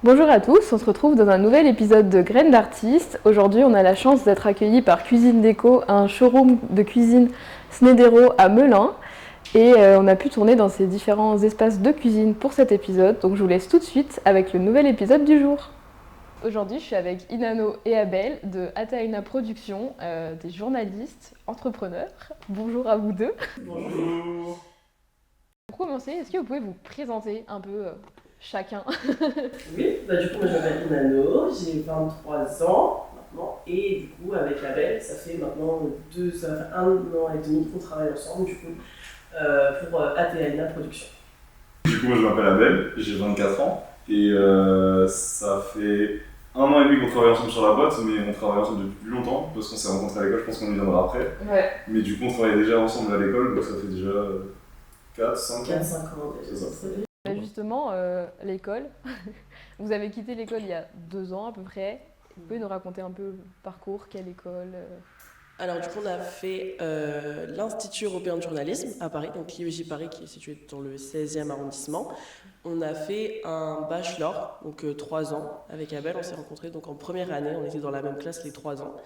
Bonjour à tous, on se retrouve dans un nouvel épisode de Graines d'artistes. Aujourd'hui, on a la chance d'être accueillis par Cuisine Déco, un showroom de cuisine Snedero à Melun. Et on a pu tourner dans ces différents espaces de cuisine pour cet épisode. Donc je vous laisse tout de suite avec le nouvel épisode du jour. Aujourd'hui, je suis avec Inano et Abel de Ataina Productions, des journalistes, entrepreneurs. Bonjour à vous deux. Bonjour. Pour commencer, est-ce que vous pouvez vous présenter un peu chacun? Oui, du coup, moi je m'appelle Inano, j'ai 23 ans maintenant, et du coup, avec Abel, ça fait maintenant ça fait 1 an et demi qu'on travaille ensemble, du coup, pour Ataina Productions. Du coup, moi je m'appelle Abel, j'ai 24 ans et ça fait 1 an et demi qu'on travaille ensemble sur la boîte, mais on travaille ensemble depuis plus longtemps parce qu'on s'est rencontrés à l'école, je pense qu'on y viendra après. Ouais. Mais du coup, on travaillait déjà ensemble à l'école, donc ça fait déjà 4-5 ans. 4-5 ans déjà. C'est ça. Justement, l'école, vous avez quitté l'école il y a 2 ans à peu près. Vous pouvez nous raconter un peu le parcours, quelle école Alors du coup, on a fait l'Institut européen de journalisme à Paris, donc l'IEJ Paris qui est situé dans le 16e arrondissement. On a fait un bachelor, donc 3 ans, avec Abel. On s'est rencontrés donc en première année, on était dans la même classe les 3 ans.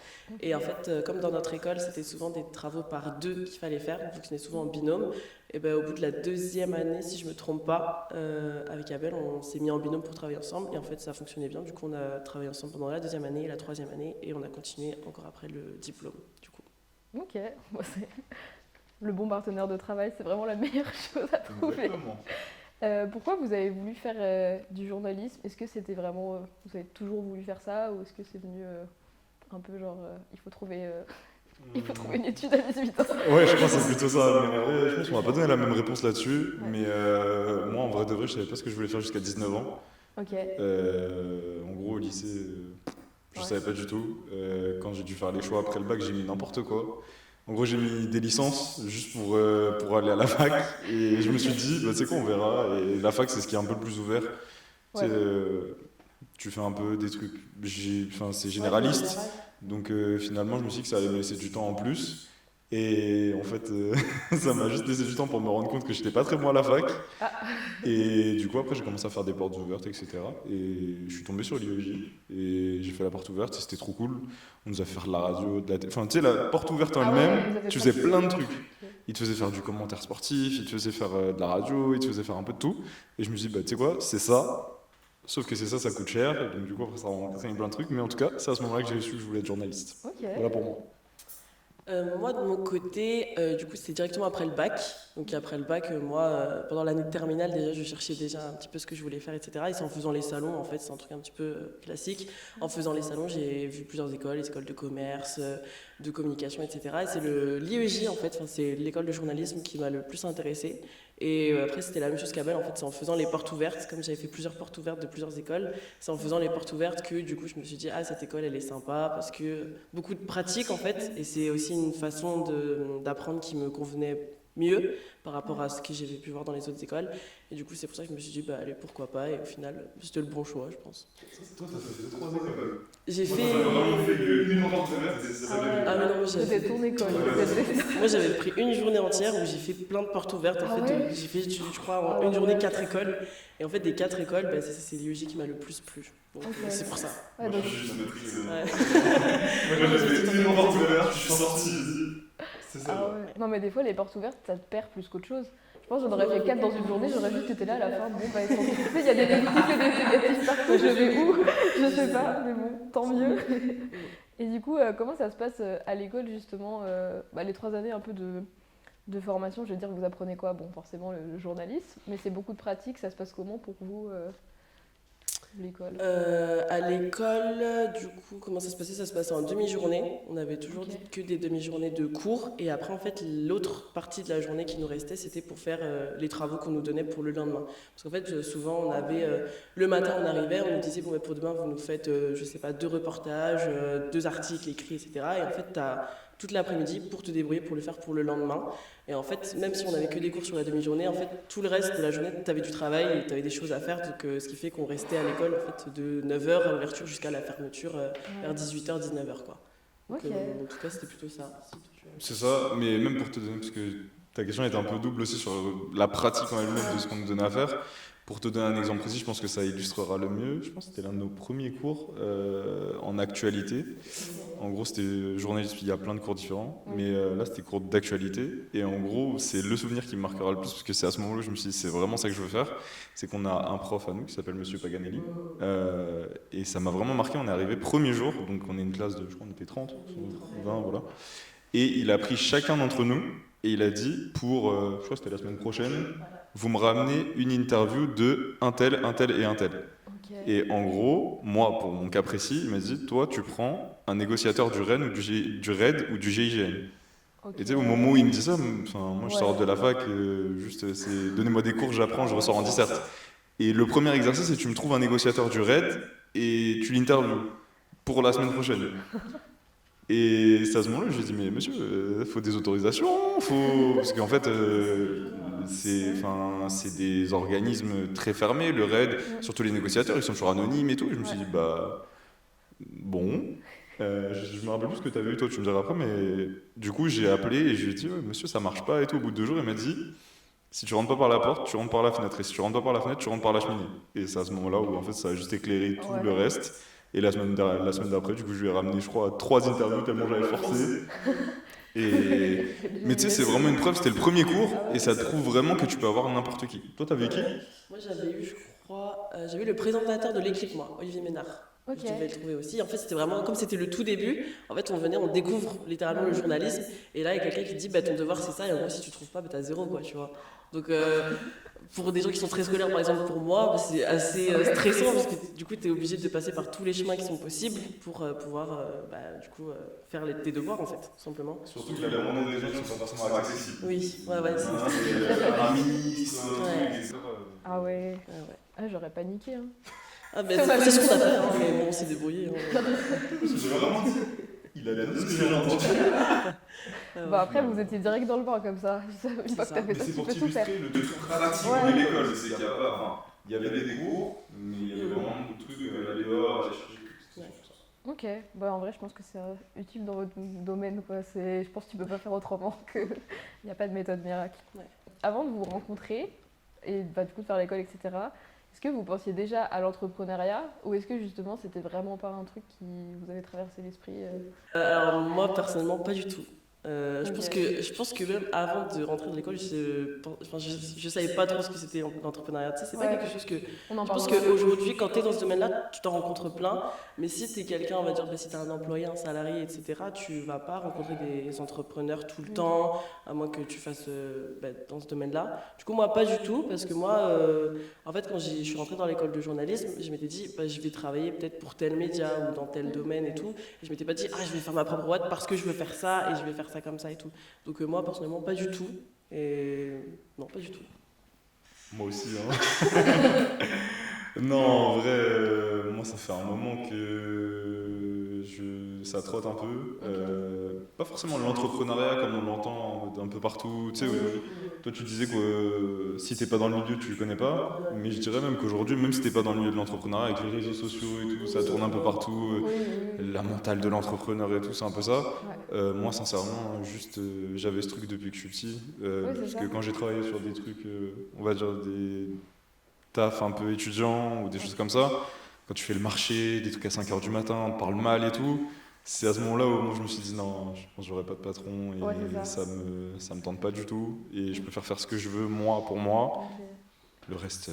Et en fait, comme dans notre école, c'était souvent des travaux par deux qu'il fallait faire, on fonctionnait souvent en binôme. Et ben, au bout de la 2e année, si je ne me trompe pas, avec Abel, on s'est mis en binôme pour travailler ensemble. Et en fait, ça fonctionnait bien. Du coup, on a travaillé ensemble pendant la 2e année et la 3e année. Et on a continué encore après le diplôme, du coup. Ok, bon, le bon partenaire de travail, c'est vraiment la meilleure chose à trouver. Exactement. Pourquoi vous avez voulu faire du journalisme? Est-ce que c'était vraiment, vous avez toujours voulu faire ça, ou est-ce que c'est venu un peu genre, il faut trouver une étude à 18 ans? Ouais, je pense que c'est plutôt ça. Mais en vrai, je pense qu'on m'a pas donné la même réponse là-dessus. Mais moi, en vrai de vrai, je savais pas ce que je voulais faire jusqu'à 19 ans. Ok. En gros, au lycée, je savais pas du tout. Quand j'ai dû faire les choix après le bac, j'ai mis n'importe quoi. En gros, j'ai mis des licences juste pour aller à la fac. Et je me suis dit, bah, tu sais quoi, on verra. Et la fac, c'est ce qui est un peu le plus ouvert. Tu sais, Ouais. tu fais un peu des trucs. Enfin, c'est généraliste. Donc finalement, je me suis dit que ça allait me laisser du temps en plus. Et en fait, ça m'a juste laissé du temps pour me rendre compte que j'étais pas très bon à la fac. Ah. Et du coup, après, j'ai commencé à faire des portes ouvertes, etc. Et je suis tombé sur l'IEJ. Et j'ai fait la porte ouverte, et c'était trop cool. On nous a fait faire de la radio, de la télé. Enfin, tu sais, la porte ouverte en Ah ouais, elle-même, vous avez tu fait faisais plein de trucs. Ils te faisaient faire du commentaire sportif, ils te faisaient faire de la radio, ils te faisaient faire un peu de tout. Et je me suis dit, bah, tu sais quoi, c'est ça. Sauf que c'est ça, ça coûte cher. Et donc, du coup, après, ça rend plein de trucs. Mais en tout cas, c'est à ce moment-là que j'ai su que je voulais être journaliste. Ok. Voilà pour moi. Moi, de mon côté, du coup, c'était directement après le bac. Donc, après le bac, moi, pendant l'année de terminale, déjà, je cherchais déjà un petit peu ce que je voulais faire, etc. Et c'est en faisant les salons, en fait, c'est un truc un petit peu classique. En faisant les salons, j'ai vu plusieurs écoles, les écoles de commerce, de communication, etc. Et c'est l'IEJ, en fait, c'est l'école de journalisme qui m'a le plus intéressée. Et après, c'était la même chose qu'Abel, en fait, c'est en faisant les portes ouvertes, comme j'avais fait plusieurs portes ouvertes de plusieurs écoles, c'est en faisant les portes ouvertes que, du coup, je me suis dit, ah, cette école, elle est sympa, parce que beaucoup de pratique, en fait, et c'est aussi une façon d'apprendre qui me convenait mieux par rapport à ce que j'avais pu voir dans les autres écoles. Et du coup, c'est pour ça que je me suis dit, bah, allez, pourquoi pas, et au final, c'était le bon choix, je pense. Toi, t'as fait 2-3 écoles. J'ai Moi, fait... t'as vraiment fait qu'une porte ouverte et c'est ça Ah ouais. que Ah mais non, moi C'était j'avais... ton école. Moi j'avais pris une journée entière où j'ai fait plein de portes ouvertes. En Ah fait, ouais. j'ai fait, je crois, en une journée 4 écoles. Et en fait, des 4 écoles, bah, c'est l'IEJ qui m'a le plus plu. Donc Ok. c'est pour ça. Ouais, Moi, donc, je suis juste maîtrise. Ouais. Moi, quand j'ai fait une porte ouverte, je suis sorti, j'ai dit, c'est ça. ah ouais. Non mais des fois les portes ouvertes ça te perd plus qu'autre chose. Je pense que j'en aurais fait 4 dans une journée, j'aurais juste été là à la fin, bon bah ils sont occupés, il y a des négatifs et des négatifs partout, je vais où? Je sais pas, mais bon, tant mieux. Et du coup, comment ça se passe à l'école justement, les 3 années un peu de formation, je veux dire, vous apprenez quoi? Bon forcément le journalisme, mais c'est beaucoup de pratique, ça se passe comment pour vous l'école? À l'école, du coup, comment ça se passait? Ça se passait en demi-journée. On avait toujours Ok. que des demi-journées de cours. Et après, en fait, l'autre partie de la journée qui nous restait, c'était pour faire les travaux qu'on nous donnait pour le lendemain. Parce qu'en fait, souvent, on avait... le matin, on arrivait, on nous disait, bon, bah, pour demain, vous nous faites, je sais pas, 2 reportages, 2 articles écrits, etc. Et en fait, tu as toute l'après-midi pour te débrouiller pour le faire pour le lendemain. Et en fait, même si on n'avait que des cours sur la demi-journée, en fait, tout le reste de la journée, tu avais du travail et tu avais des choses à faire. Donc, ce qui fait qu'on restait à l'école en fait, de 9h à l'ouverture jusqu'à la fermeture vers 18h, 19h. Quoi. Donc, Ok. en tout cas, c'était plutôt ça. C'est ça, mais même pour te donner, parce que ta question était un peu double aussi sur la pratique en elle-même de ce qu'on nous donnait à faire. Pour te donner un exemple précis, je pense que ça illustrera le mieux. Je pense que c'était l'un de nos premiers cours en actualité. En gros, c'était journaliste, il y a plein de cours différents, mais là, c'était cours d'actualité. Et en gros, c'est le souvenir qui me marquera le plus, parce que c'est à ce moment-là où je me suis dit, c'est vraiment ça que je veux faire. C'est qu'on a un prof à nous qui s'appelle Monsieur Paganelli. Et ça m'a vraiment marqué. On est arrivé premier jour, donc on est une classe de, je crois, on était 30, 20, voilà. Et il a pris chacun d'entre nous, et il a dit, pour, je crois que c'était la semaine prochaine, vous me ramenez une interview de un tel et un tel. Ok. Et en gros, moi, pour mon cas précis, il m'a dit, toi, tu prends un négociateur du RAID du RAID ou du GIGN. Ok. Et tu sais, au moment où il me dit ça, enfin, moi, je Ouais. sors de la fac, juste, c'est donnez-moi des cours, j'apprends, je ressors en disserte. Et le premier exercice, c'est que tu me trouves un négociateur du RAID et tu l'interviews pour la semaine prochaine. Et c'est à ce moment-là que j'ai dit, mais monsieur, faut des autorisations, faut... Parce qu'en fait, c'est des organismes très fermés, le RAID, surtout les négociateurs, ils sont toujours anonymes et tout. Et je me suis dit, bah, bon, je me rappelle plus ce que tu avais eu, toi, tu me diras après, mais du coup, j'ai appelé et je lui ai dit, ouais, monsieur, ça marche pas et tout. Au bout de 2 jours, il m'a dit, si tu rentres pas par la porte, tu rentres par la fenêtre. Et si tu rentres pas par la fenêtre, tu rentres par la cheminée. Et c'est à ce moment-là où, en fait, ça a juste éclairé tout Ouais. le reste. Et la semaine d'après, du coup, je lui ai ramené, je crois, 3 interviews tellement j'avais forcé. Et... Mais tu sais, c'est vraiment une preuve, c'était le premier cours, et ça te prouve vraiment que tu peux avoir n'importe qui. Toi, t'avais qui? Moi, j'avais eu, je crois, j'avais eu le présentateur de l'équipe, moi, Olivier Ménard. Ok. Je devais le trouver aussi. En fait, c'était vraiment comme c'était le tout début. En fait, on venait, on découvre littéralement le journalisme. Et là, il y a quelqu'un qui dit, bah, ton devoir, c'est ça. Et en gros, si tu trouves pas, bah, t'as 0, quoi, tu vois. Donc, pour des gens qui sont très scolaires, par exemple, pour moi, bah, c'est assez stressant parce que du coup, t'es obligé de passer par tous les chemins qui sont possibles pour pouvoir, bah, du coup, faire tes devoirs, en fait, tout simplement. Surtout qu'il y a vraiment des gens qui sont pas forcément accessibles. Oui, ouais, c'est Un ministre, Ouais. etc. Ah ouais. Ah, ouais. Ah, j'aurais paniqué. Hein. Ah, bah, c'est ce qu'on a fait, hein, mais bon, on s'est débrouillé. Hein. J'ai vraiment dit, il a bien dit ce que j'ai entendu. Bah après, vous étiez direct dans le bain comme ça. Une fois que ça. t'as fait Mais ça, c'est tu pour peux tout faire. t'illustrer le truc pratique Ouais. de l'école, c'est qu'il y a pas, enfin, il y avait des cours, mais il y avait vraiment beaucoup de trucs, aller dehors, aller chercher des trucs. Ok, bah en vrai, je pense que c'est utile dans votre domaine, quoi. Je pense que tu peux pas faire autrement, qu'il n'y a pas de méthode miracle. Ouais. Avant de vous rencontrer, et bah, du coup de faire l'école, etc., est-ce que vous pensiez déjà à l'entrepreneuriat, ou est-ce que justement c'était vraiment pas un truc qui vous avait traversé l'esprit Alors moi personnellement pas du tout. Je Ok. pense que même avant de rentrer dans l'école, je savais pas trop ce que c'était l'entrepreneuriat. Tu sais, c'est pas Ouais. quelque chose que. On en Je pense parle qu'aujourd'hui, quand tu es dans ce domaine-là, tu t'en rencontres plein. Mais si tu es quelqu'un, on va dire, bah, si tu es un employé, un salarié, etc., tu vas pas rencontrer des entrepreneurs tout le temps, à moins que tu fasses bah, dans ce domaine-là. Du coup, moi, pas du tout, parce que moi, en fait, quand je suis rentrée dans l'école de journalisme, je m'étais dit, bah, je vais travailler peut-être pour tel média ou dans tel domaine et tout. Et je m'étais pas dit, ah, je vais faire ma propre boîte parce que je veux faire ça et je vais faire ça comme ça et tout. Donc, moi, personnellement, pas du tout. Et non, pas du tout. Moi aussi, hein. Non, en vrai, moi, ça fait un moment que ça trotte un peu. Pas forcément l'entrepreneuriat comme on l'entend un peu partout. Tu sais, toi, tu disais que si t'es pas dans le milieu, tu le connais pas. Mais je dirais même qu'aujourd'hui, même si t'es pas dans le milieu de l'entrepreneuriat, avec les réseaux sociaux et tout, ça tourne un peu partout. La mentale de l'entrepreneur et tout, c'est un peu ça. Moi, sincèrement, juste, j'avais ce truc depuis que je suis petit. c'est Parce ça. que quand j'ai travaillé sur des trucs, on va dire des taf un peu étudiant ou des choses comme ça, quand tu fais le marché, des trucs à 5h du matin, on te parle mal et tout, c'est à ce moment-là où moi je me suis dit non, je pense que j'aurai pas de patron et Ouais, c'est ça. ça me tente pas du tout et je préfère faire ce que je veux moi pour moi, Ok. le reste...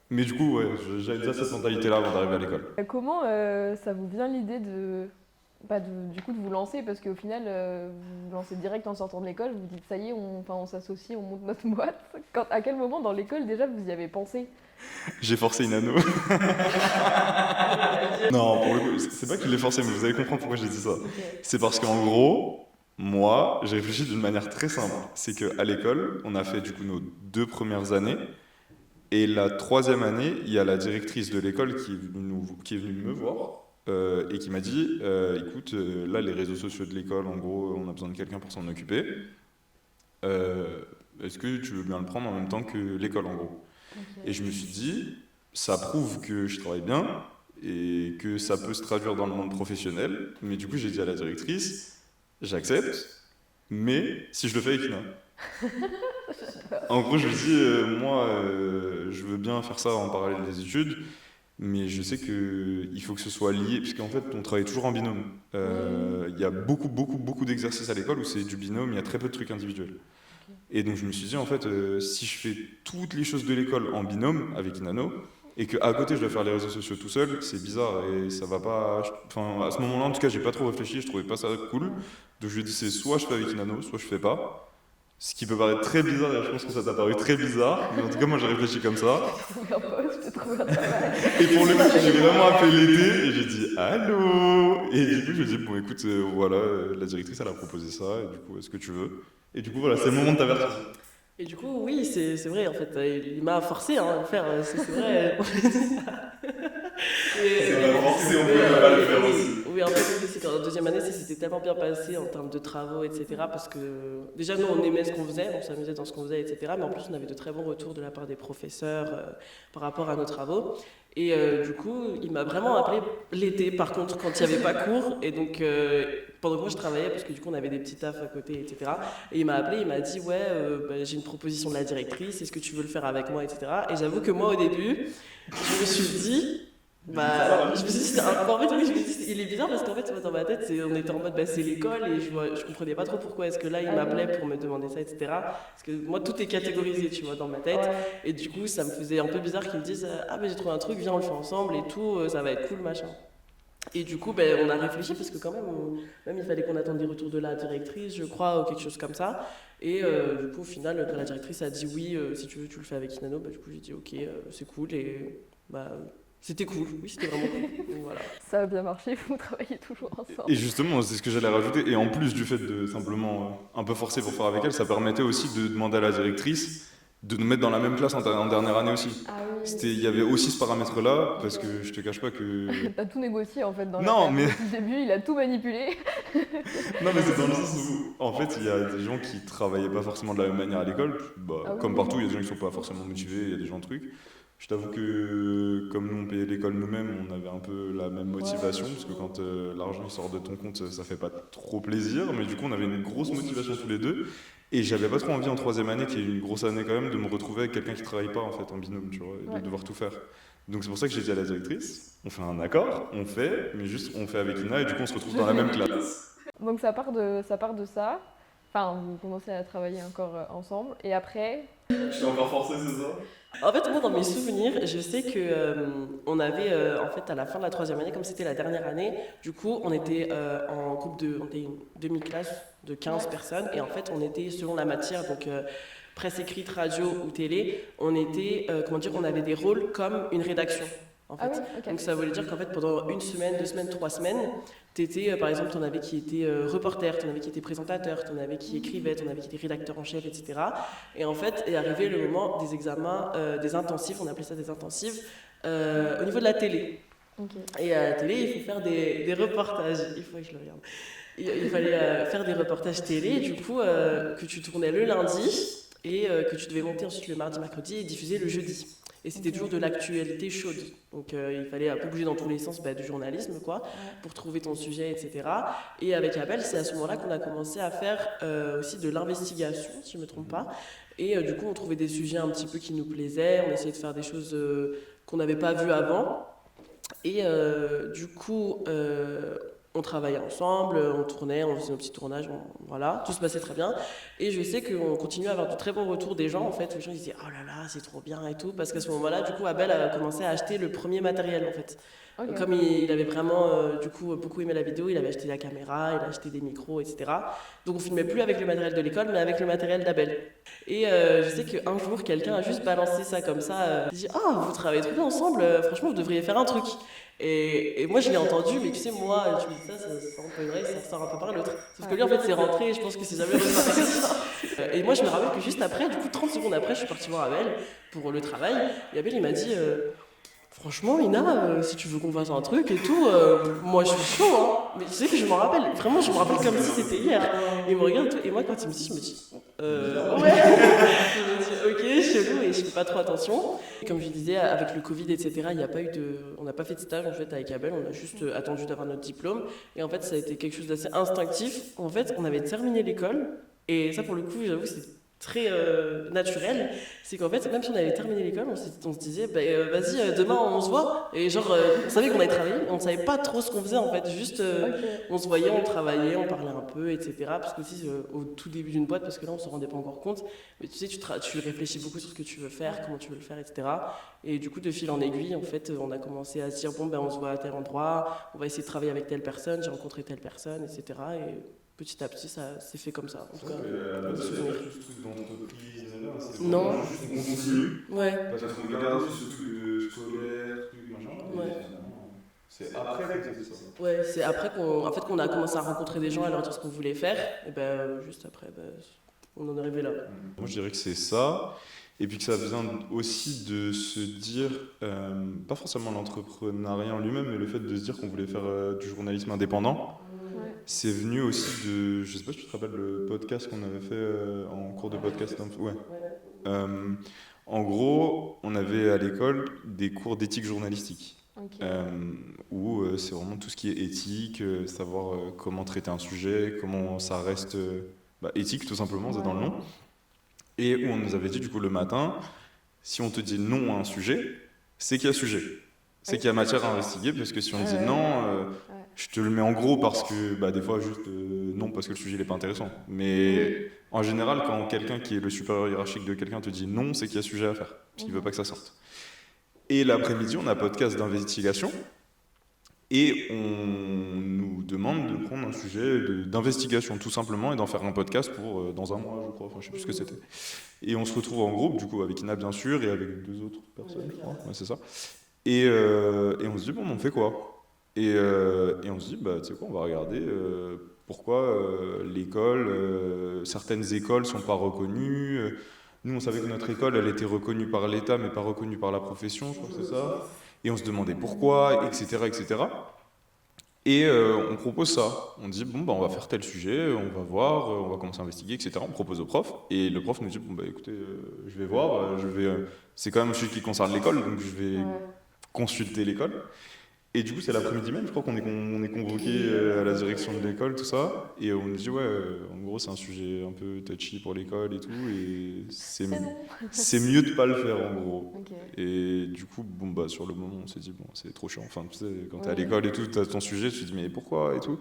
Mais du coup, ouais, j'avais déjà cette mentalité-là avant d'arriver à l'école. Comment ça vous vient l'idée du coup de vous lancer, parce qu'au final vous vous lancez direct en sortant de l'école, vous vous dites ça y est, on s'associe, on monte notre boîte. À quel moment dans l'école déjà vous y avez pensé? J'ai forcé une anneau. Non, pour le coup, c'est pas que je l'ai forcé, mais vous allez comprendre pourquoi j'ai dit ça. C'est parce qu'en gros, moi, j'ai réfléchi d'une manière très simple. C'est qu'à l'école, on a fait du coup nos 2 premières années. Et la 3e année, il y a la directrice de l'école qui est venue me voir et qui m'a dit écoute, là, les réseaux sociaux de l'école, en gros, on a besoin de quelqu'un pour s'en occuper. Est-ce que tu veux bien le prendre en même temps que l'école, en gros? Et je me suis dit, ça prouve que je travaille bien et que ça peut se traduire dans le monde professionnel. Mais du coup, j'ai dit à la directrice, j'accepte, mais si je le fais avec Ina. En gros, je lui dis, moi, je veux bien faire ça en parallèle des études, mais je sais qu'il faut que ce soit lié, puisqu'en fait, on travaille toujours en binôme. Il y a beaucoup d'exercices à l'école où c'est du binôme, il y a très peu de trucs individuels. Et donc, je me suis dit, en fait, si je fais toutes les choses de l'école en binôme avec Inano, et qu'à côté, je dois faire les réseaux sociaux tout seul, c'est bizarre et ça va pas. Enfin, à ce moment-là, en tout cas, j'ai pas trop réfléchi, je trouvais pas ça cool. Donc, je lui ai dit, c'est soit je fais avec Inano, soit je fais pas. Ce qui peut paraître très bizarre, et je pense que ça t'a paru très bizarre, mais en tout cas, moi j'ai réfléchi comme ça. Trouver un poste, j'ai trouvé un travail. Et pour le coup, j'ai vraiment appelé l'été et j'ai dit allô. Et du coup, je lui ai dit, bon, écoute, voilà, la directrice elle a proposé ça, et du coup, est-ce que tu veux? Et du coup, voilà, c'est le moment de t'avertir. Et du coup, oui, c'est vrai, en fait, il m'a forcé à le faire, c'est vrai. C'est pas forcé, on peut pas le faire aussi. Oui, en fait, c'est qu'en deuxième année, ça s'était tellement bien passé en termes de travaux, etc. Parce que déjà, nous, on aimait ce qu'on faisait, on s'amusait dans ce qu'on faisait, etc. Mais en plus, on avait de très bons retours de la part des professeurs par rapport à nos travaux. Et du coup, il m'a vraiment appelé l'été, par contre, quand il n'y avait pas cours. Et donc, pendant que moi, je travaillais, parce que du coup, on avait des petits tafs à côté, etc. Et il m'a appelé, il m'a dit, ouais, j'ai une proposition de la directrice, est-ce que tu veux le faire avec moi, etc. Et j'avoue que moi, au début, je me suis dit... Bah, je me suis dit, c'était en fait, oui, je me suis dit, il est bizarre parce qu'en fait, dans ma tête, on était en mode, bah, c'est l'école et je comprenais pas trop pourquoi est-ce que là, il m'appelait pour me demander ça, etc. Parce que moi, tout est catégorisé, tu vois, dans ma tête. Et du coup, ça me faisait un peu bizarre qu'ils me disent, ah, bah, j'ai trouvé un truc, viens, on le fait ensemble et tout, ça va être cool, machin. Et du coup, ben, on a réfléchi parce que quand même, même il fallait qu'on attende des retours de la directrice, je crois, ou quelque chose comme ça. Et du coup, au final, quand la directrice a dit oui, si tu veux, tu le fais avec Inano, bah, du coup, j'ai dit ok, c'est cool. Et bah, c'était cool, oui, c'était vraiment cool. Donc, voilà. Ça a bien marché, vous travaillez toujours ensemble. Et justement, c'est ce que j'allais rajouter. Et en plus du fait de simplement un peu forcer pour faire avec elle, ça permettait aussi de demander à la directrice de nous mettre dans la même classe en dernière année aussi. Ah oui. Il y avait aussi ce paramètre-là, parce que je te cache pas que... T'as tout négocié en fait dans Non, la mais... Depuis le début, il a tout manipulé. Non, mais c'est dans le sens où, en fait, il y a des gens qui travaillaient pas forcément de la même manière à l'école. Bah, Ah oui, comme oui. partout, il y a des gens qui sont pas forcément motivés, il y a des gens de trucs. Je t'avoue que, comme nous on payait l'école nous-mêmes, on avait un peu la même motivation, parce que quand l'argent il sort de ton compte, ça fait pas trop plaisir, mais du coup on avait une grosse motivation tous les deux. Et j'avais pas trop envie en troisième année, qui est une grosse année quand même, de me retrouver avec quelqu'un qui travaille pas en fait en binôme, tu vois, et de devoir tout faire. Donc c'est pour ça que j'ai dit à la directrice, on fait un accord, on fait, mais juste on fait avec Ina et du coup on se retrouve dans la même classe. Donc ça part de ça. Enfin, vous commencez à travailler encore ensemble. Et après, Je suis encore forcé, c'est ça? En fait, moi, dans mes souvenirs, je sais que on avait, en fait, à la fin de la troisième année, comme c'était la dernière année, du coup, on était en groupe on était une demi-classe de 15 personnes, et en fait, on était selon la matière, donc presse écrite, radio ou télé, on était, comment dire, on avait des rôles comme une rédaction. En fait. Ah oui, ok. Donc ça voulait dire qu'en fait pendant une semaine, 2 semaines, 3 semaines, t'étais, par exemple, t'en avais qui étaient reporter, t'en avais qui étaient présentateurs, t'en avais qui écrivaient, t'en avais qui étaient rédacteurs en chef, etc. Et en fait est arrivé le moment des examens, des intensifs, on appelait ça des intensifs, au niveau de la télé. Ok. Et à la télé, il faut faire des reportages. Il faut que je le regarde. Il fallait faire des reportages télé, du coup, que tu tournais le lundi et que tu devais monter ensuite le mardi, mercredi et diffuser le jeudi. Et c'était toujours de l'actualité chaude. Donc il fallait un peu bouger dans tous les sens du journalisme, quoi, pour trouver ton sujet, etc. Et avec Abel, c'est à ce moment-là qu'on a commencé à faire aussi de l'investigation, si je ne me trompe pas. Et du coup, on trouvait des sujets un petit peu qui nous plaisaient, on essayait de faire des choses qu'on n'avait pas vues avant. Et du coup, on travaillait ensemble, on tournait, on faisait nos petits tournages, voilà, tout se passait très bien. Et je sais qu'on continuait à avoir de très bons retours des gens, en fait. Les gens ils disaient « Oh là là, c'est trop bien et tout », parce qu'à ce moment-là, du coup, Abel a commencé à acheter le premier matériel, en fait. Ok. Comme il avait vraiment, du coup, beaucoup aimé la vidéo, il avait acheté la caméra, il a acheté des micros, etc. Donc on filmait plus avec le matériel de l'école, mais avec le matériel d'Abel. Et je sais qu'un jour, quelqu'un a juste balancé ça comme ça. Il dit « Ah, vous travaillez trop bien ensemble, franchement, vous devriez faire un truc ». Et moi je l'ai entendu, mais tu sais, moi, tu me dis ça sort un peu une oreille, ça sort un peu par l'autre. Sauf que lui, en fait, c'est rentré, je pense que c'est jamais ressorti. Et moi, je me rappelle que juste après, du coup, 30 secondes après, je suis partie voir Abel pour le travail. Et Abel, il m'a dit franchement, Ina, si tu veux qu'on fasse un truc et tout, moi je suis chaud, hein. Mais tu sais que je m'en rappelle, vraiment, je me rappelle comme si c'était hier. Et il me regarde et tout, et moi, quand il me dit, je me dis ouais. Je me dis, ok, chelou, et je fais pas trop attention. Et comme je disais, avec le Covid, etc., il y a pas eu on n'a pas fait de stage en fait avec Abel, on a juste attendu d'avoir notre diplôme. Et en fait, ça a été quelque chose d'assez instinctif. En fait, on avait terminé l'école, et ça, pour le coup, j'avoue, c'est très naturel, c'est qu'en fait, même si on avait terminé l'école, on se disait, bah, vas-y, demain on se voit. Et genre, on savait qu'on allait travailler, mais on savait pas trop ce qu'on faisait en fait. Juste, on se voyait, on travaillait, on parlait un peu, etc. Parce que aussi, au tout début d'une boîte, parce que là, on se rendait pas encore compte, mais tu sais, tu réfléchis beaucoup sur ce que tu veux faire, comment tu veux le faire, etc. Et du coup, de fil en aiguille, en fait, on a commencé à se dire, bon, ben, on se voit à tel endroit, on va essayer de travailler avec telle personne, j'ai rencontré telle personne, etc. Et petit à petit, ça s'est fait comme ça. En tout cas, C'est pas juste truc d'entreprise, c'est non. vraiment juste on continue. Ouais. Parce qu'on regarde ce truc scolaire, truc machin. Ouais. C'est après que c'est ça. Ouais, c'est après qu'on a commencé à rencontrer des gens, à leur dire ce qu'on voulait faire, et ben juste après, on en est arrivé là. Moi je dirais que c'est ça, et puis que ça vient aussi de se dire, pas forcément l'entrepreneuriat en lui-même, mais le fait de se dire qu'on voulait faire du journalisme indépendant. C'est venu aussi de, je sais pas si tu te rappelles le podcast qu'on avait fait en cours de podcast. Ouais. En gros, on avait à l'école des cours d'éthique journalistique. Où c'est vraiment tout ce qui est éthique, savoir comment traiter un sujet, comment ça reste éthique tout simplement, c'est dans le nom. Et où on nous avait dit du coup le matin, si on te dit non à un sujet, c'est qu'il y a sujet. C'est qu'il y a matière à investiguer, parce que si on dit non, je te le mets en gros parce que des fois juste non parce que le sujet n'est pas intéressant. Mais en général, quand quelqu'un qui est le supérieur hiérarchique de quelqu'un te dit non, c'est qu'il y a sujet à faire, parce qu'il ne veut pas que ça sorte. Et l'après-midi, on a un podcast d'investigation et on nous demande de prendre un sujet d'investigation tout simplement et d'en faire un podcast pour dans un mois, je crois, enfin je sais plus ce que c'était. Et on se retrouve en groupe, du coup avec Ina bien sûr et avec 2 autres personnes, je crois, ouais, c'est ça. Et on se dit, bon, on fait quoi ? Et on se dit, tu sais quoi, on va regarder pourquoi certaines écoles ne sont pas reconnues. Nous, on savait que notre école, elle était reconnue par l'État, mais pas reconnue par la profession, je crois que c'est ça. Et on se demandait pourquoi, etc., etc. Et on propose ça. On dit, bon, on va faire tel sujet, on va voir, on va commencer à investiguer, etc. On propose au prof. Et le prof nous dit, bon, écoutez, je vais voir, c'est quand même un sujet qui concerne l'école, donc je vais consulter l'école. Et du coup, c'est l'après-midi même, je crois qu'on est convoqué à la direction de l'école, tout ça. Et on nous dit, en gros, c'est un sujet un peu touchy pour l'école et tout. Et c'est mieux de pas le faire, en gros. Et du coup, sur le moment, on s'est dit, c'est trop chiant. Enfin, tu sais, quand t'es à l'école et tout, t'as ton sujet, tu te dis, mais pourquoi et tout.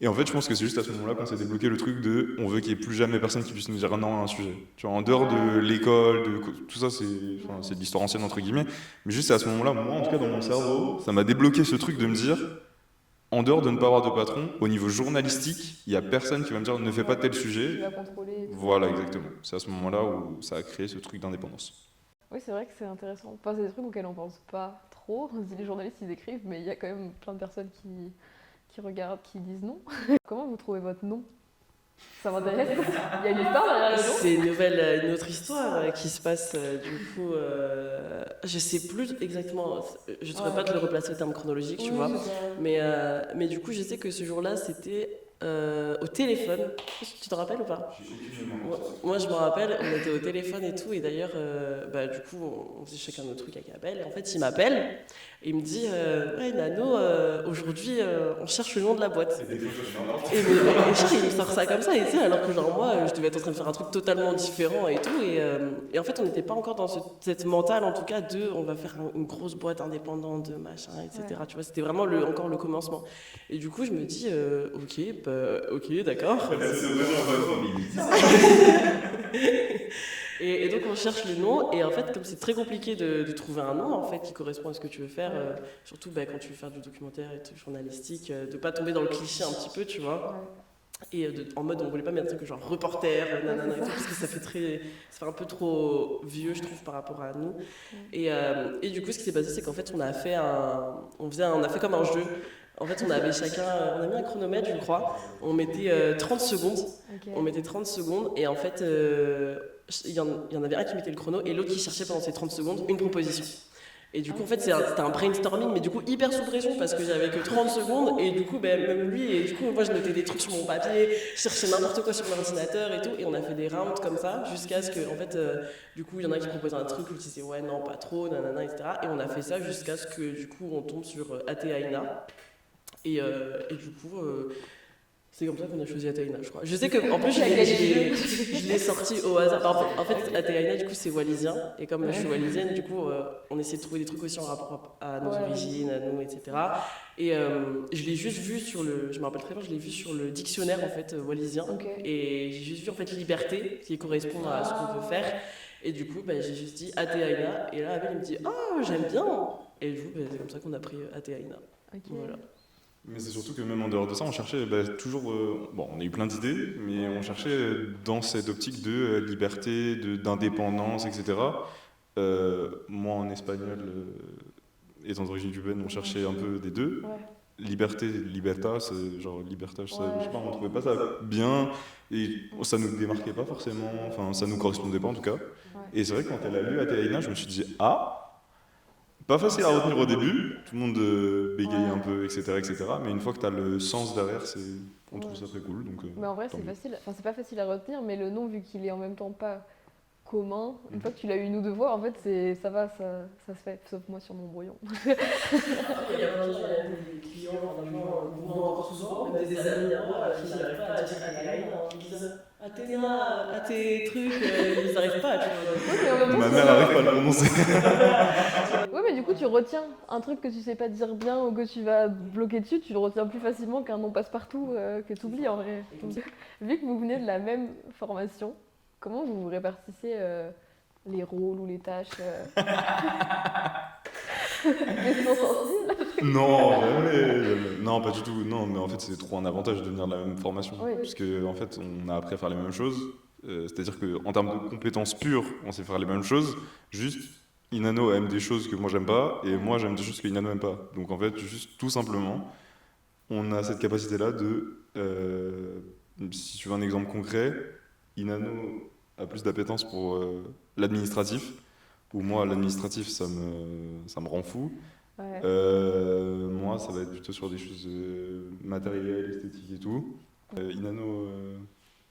Et en fait, je pense que c'est juste à ce moment-là qu'on s'est débloqué le truc de on veut qu'il n'y ait plus jamais personne qui puisse nous dire non à un sujet. Tu vois, en dehors de l'école, tout ça, c'est de l'histoire ancienne, entre guillemets. Mais juste à ce moment-là, moi, en tout cas, dans mon cerveau, ça m'a débloqué ce truc de me dire, en dehors de ne pas avoir de patron, au niveau journalistique, il n'y a personne qui va me dire ne fais pas tel sujet. Voilà, exactement. C'est à ce moment-là où ça a créé ce truc d'indépendance. Oui, c'est vrai que c'est intéressant. Enfin, c'est des trucs auxquels on pense pas trop. On se dit les journalistes, ils écrivent, mais il y a quand même plein de personnes qui regardent, qui disent non. Comment vous trouvez votre nom ? Ça m'intéresse. Il y a une histoire derrière le nom ? C'est une autre histoire qui se passe du coup. Je sais plus exactement. Je ne saurais pas te le replacer au terme chronologique, tu vois. Mais du coup, je sais que ce jour-là, c'était au téléphone. Tu te rappelles ou pas ? Moi, je me rappelle, on était au téléphone et tout. Et d'ailleurs, du coup, on faisait chacun notre truc avec Abel. Et en fait, il m'appelle et il me dit ouais, Nano, aujourd'hui, on cherche le nom de la boîte. Et il me sort ça comme ça. Et tu sais, alors que genre, moi, je devais être en train de faire un truc totalement différent et tout. Et en fait, on n'était pas encore dans cette mentale, en tout cas, de on va faire une grosse boîte indépendante, de machin, etc. Tu vois, c'était vraiment encore le commencement. Et du coup, je me dis ok, d'accord. Et donc on cherche le nom, et en fait comme c'est très compliqué de trouver un nom en fait qui correspond à ce que tu veux faire, surtout quand tu veux faire du documentaire et du journalistique, de pas tomber dans le cliché un petit peu, tu vois. Et en mode on voulait pas mettre un truc genre reporter, nanana et tout, parce que ça fait un peu trop vieux je trouve par rapport à nous. Et du coup ce qui s'est passé c'est qu'en fait on a fait comme un jeu. En fait, on a mis un chronomètre, je crois. On mettait 30 secondes. On mettait 30 secondes. Et en fait, il y en avait un qui mettait le chrono et l'autre qui cherchait pendant ces 30 secondes une proposition. Et du coup, en fait, c'était un brainstorming, mais du coup, hyper sous pression parce que j'avais que 30 secondes. Et du coup, même lui, et du coup, moi, je notais des trucs sur mon papier, je cherchais n'importe quoi sur l'ordinateur et tout. Et on a fait des rounds comme ça jusqu'à ce que, en fait, du coup, il y en a un qui proposait un truc, l'autre disait ouais, non, pas trop, nanana, etc. Et on a fait ça jusqu'à ce que, du coup, on tombe sur Até Aina. Et du coup, C'est comme ça qu'on a choisi Athéina, je crois. Je sais qu'en plus, je l'ai sorti au hasard. En fait, Athéina, du coup, c'est wallisien. Et comme je suis wallisienne, du coup, on essaie de trouver des trucs aussi en rapport à nos origines, à nous, etc. Et je l'ai juste vu sur le... Je me rappelle très bien, je l'ai vu sur le dictionnaire, en fait, wallisien. Et j'ai juste vu, en fait, liberté, qui correspond à ce qu'on veut faire. Et du coup, j'ai juste dit Athéina. Et là, Abel, il me dit « Ah, j'aime bien !» Et du coup, c'est comme ça qu'on a pris Athéina. Voilà. Mais c'est surtout que même en dehors de ça, on cherchait toujours. Bon, on a eu plein d'idées, mais on cherchait dans cette optique de liberté, d'indépendance, etc. Moi, en espagnol, étant d'origine cubaine, on cherchait un peu des deux. Liberté, liberta, c'est genre libertage, je sais pas, on trouvait pas ça bien et ça nous démarquait pas forcément, enfin ça nous correspondait pas en tout cas. Et c'est vrai que quand elle a lu Athéina, je me suis dit ah. Pas facile à retenir au début, tout le monde bégaye un peu, etc., etc. Mais une fois que tu as le sens derrière, on trouve ça très cool. Donc, mais en vrai, c'est facile. Enfin, c'est pas facile à retenir, mais le nom, vu qu'il est en même temps pas commun, une fois que tu l'as eu une ou deux fois, en fait, ça va, ça se fait. Sauf moi sur mon brouillon. Il y a plein de gens, des clients, franchement, nous encore souvent, même des amis à moi qui n'arrivent pas à dire Athéina, ils disent Athéna, à tes trucs, ils n'arrivent pas, tu vois. Ma mère n'arrive pas à le prononcer. Ouais, mais du coup, tu retiens un truc que tu sais pas dire bien ou que tu vas bloquer dessus, tu le retiens plus facilement qu'un nom passe-partout que tu oublies en vrai. Donc, vu que vous venez de la même formation, comment vous répartissez les rôles ou les tâches question sensible. Non, jamais. Non, pas du tout. Non, mais en fait, c'est trop un avantage de venir de la même formation. Oui. Parce qu'en fait, on a appris à faire les mêmes choses. C'est-à-dire qu'en termes de compétences pures, on sait faire les mêmes choses. Juste, Inano aime des choses que moi j'aime pas, et moi j'aime des choses que Inano aime pas. Donc en fait, juste tout simplement, on a cette capacité-là de. Si tu veux un exemple concret, Inano a plus d'appétence pour l'administratif, où moi, l'administratif, ça me rend fou. Ouais. Moi, ça va être plutôt sur des choses matérielles, esthétiques et tout. Inano,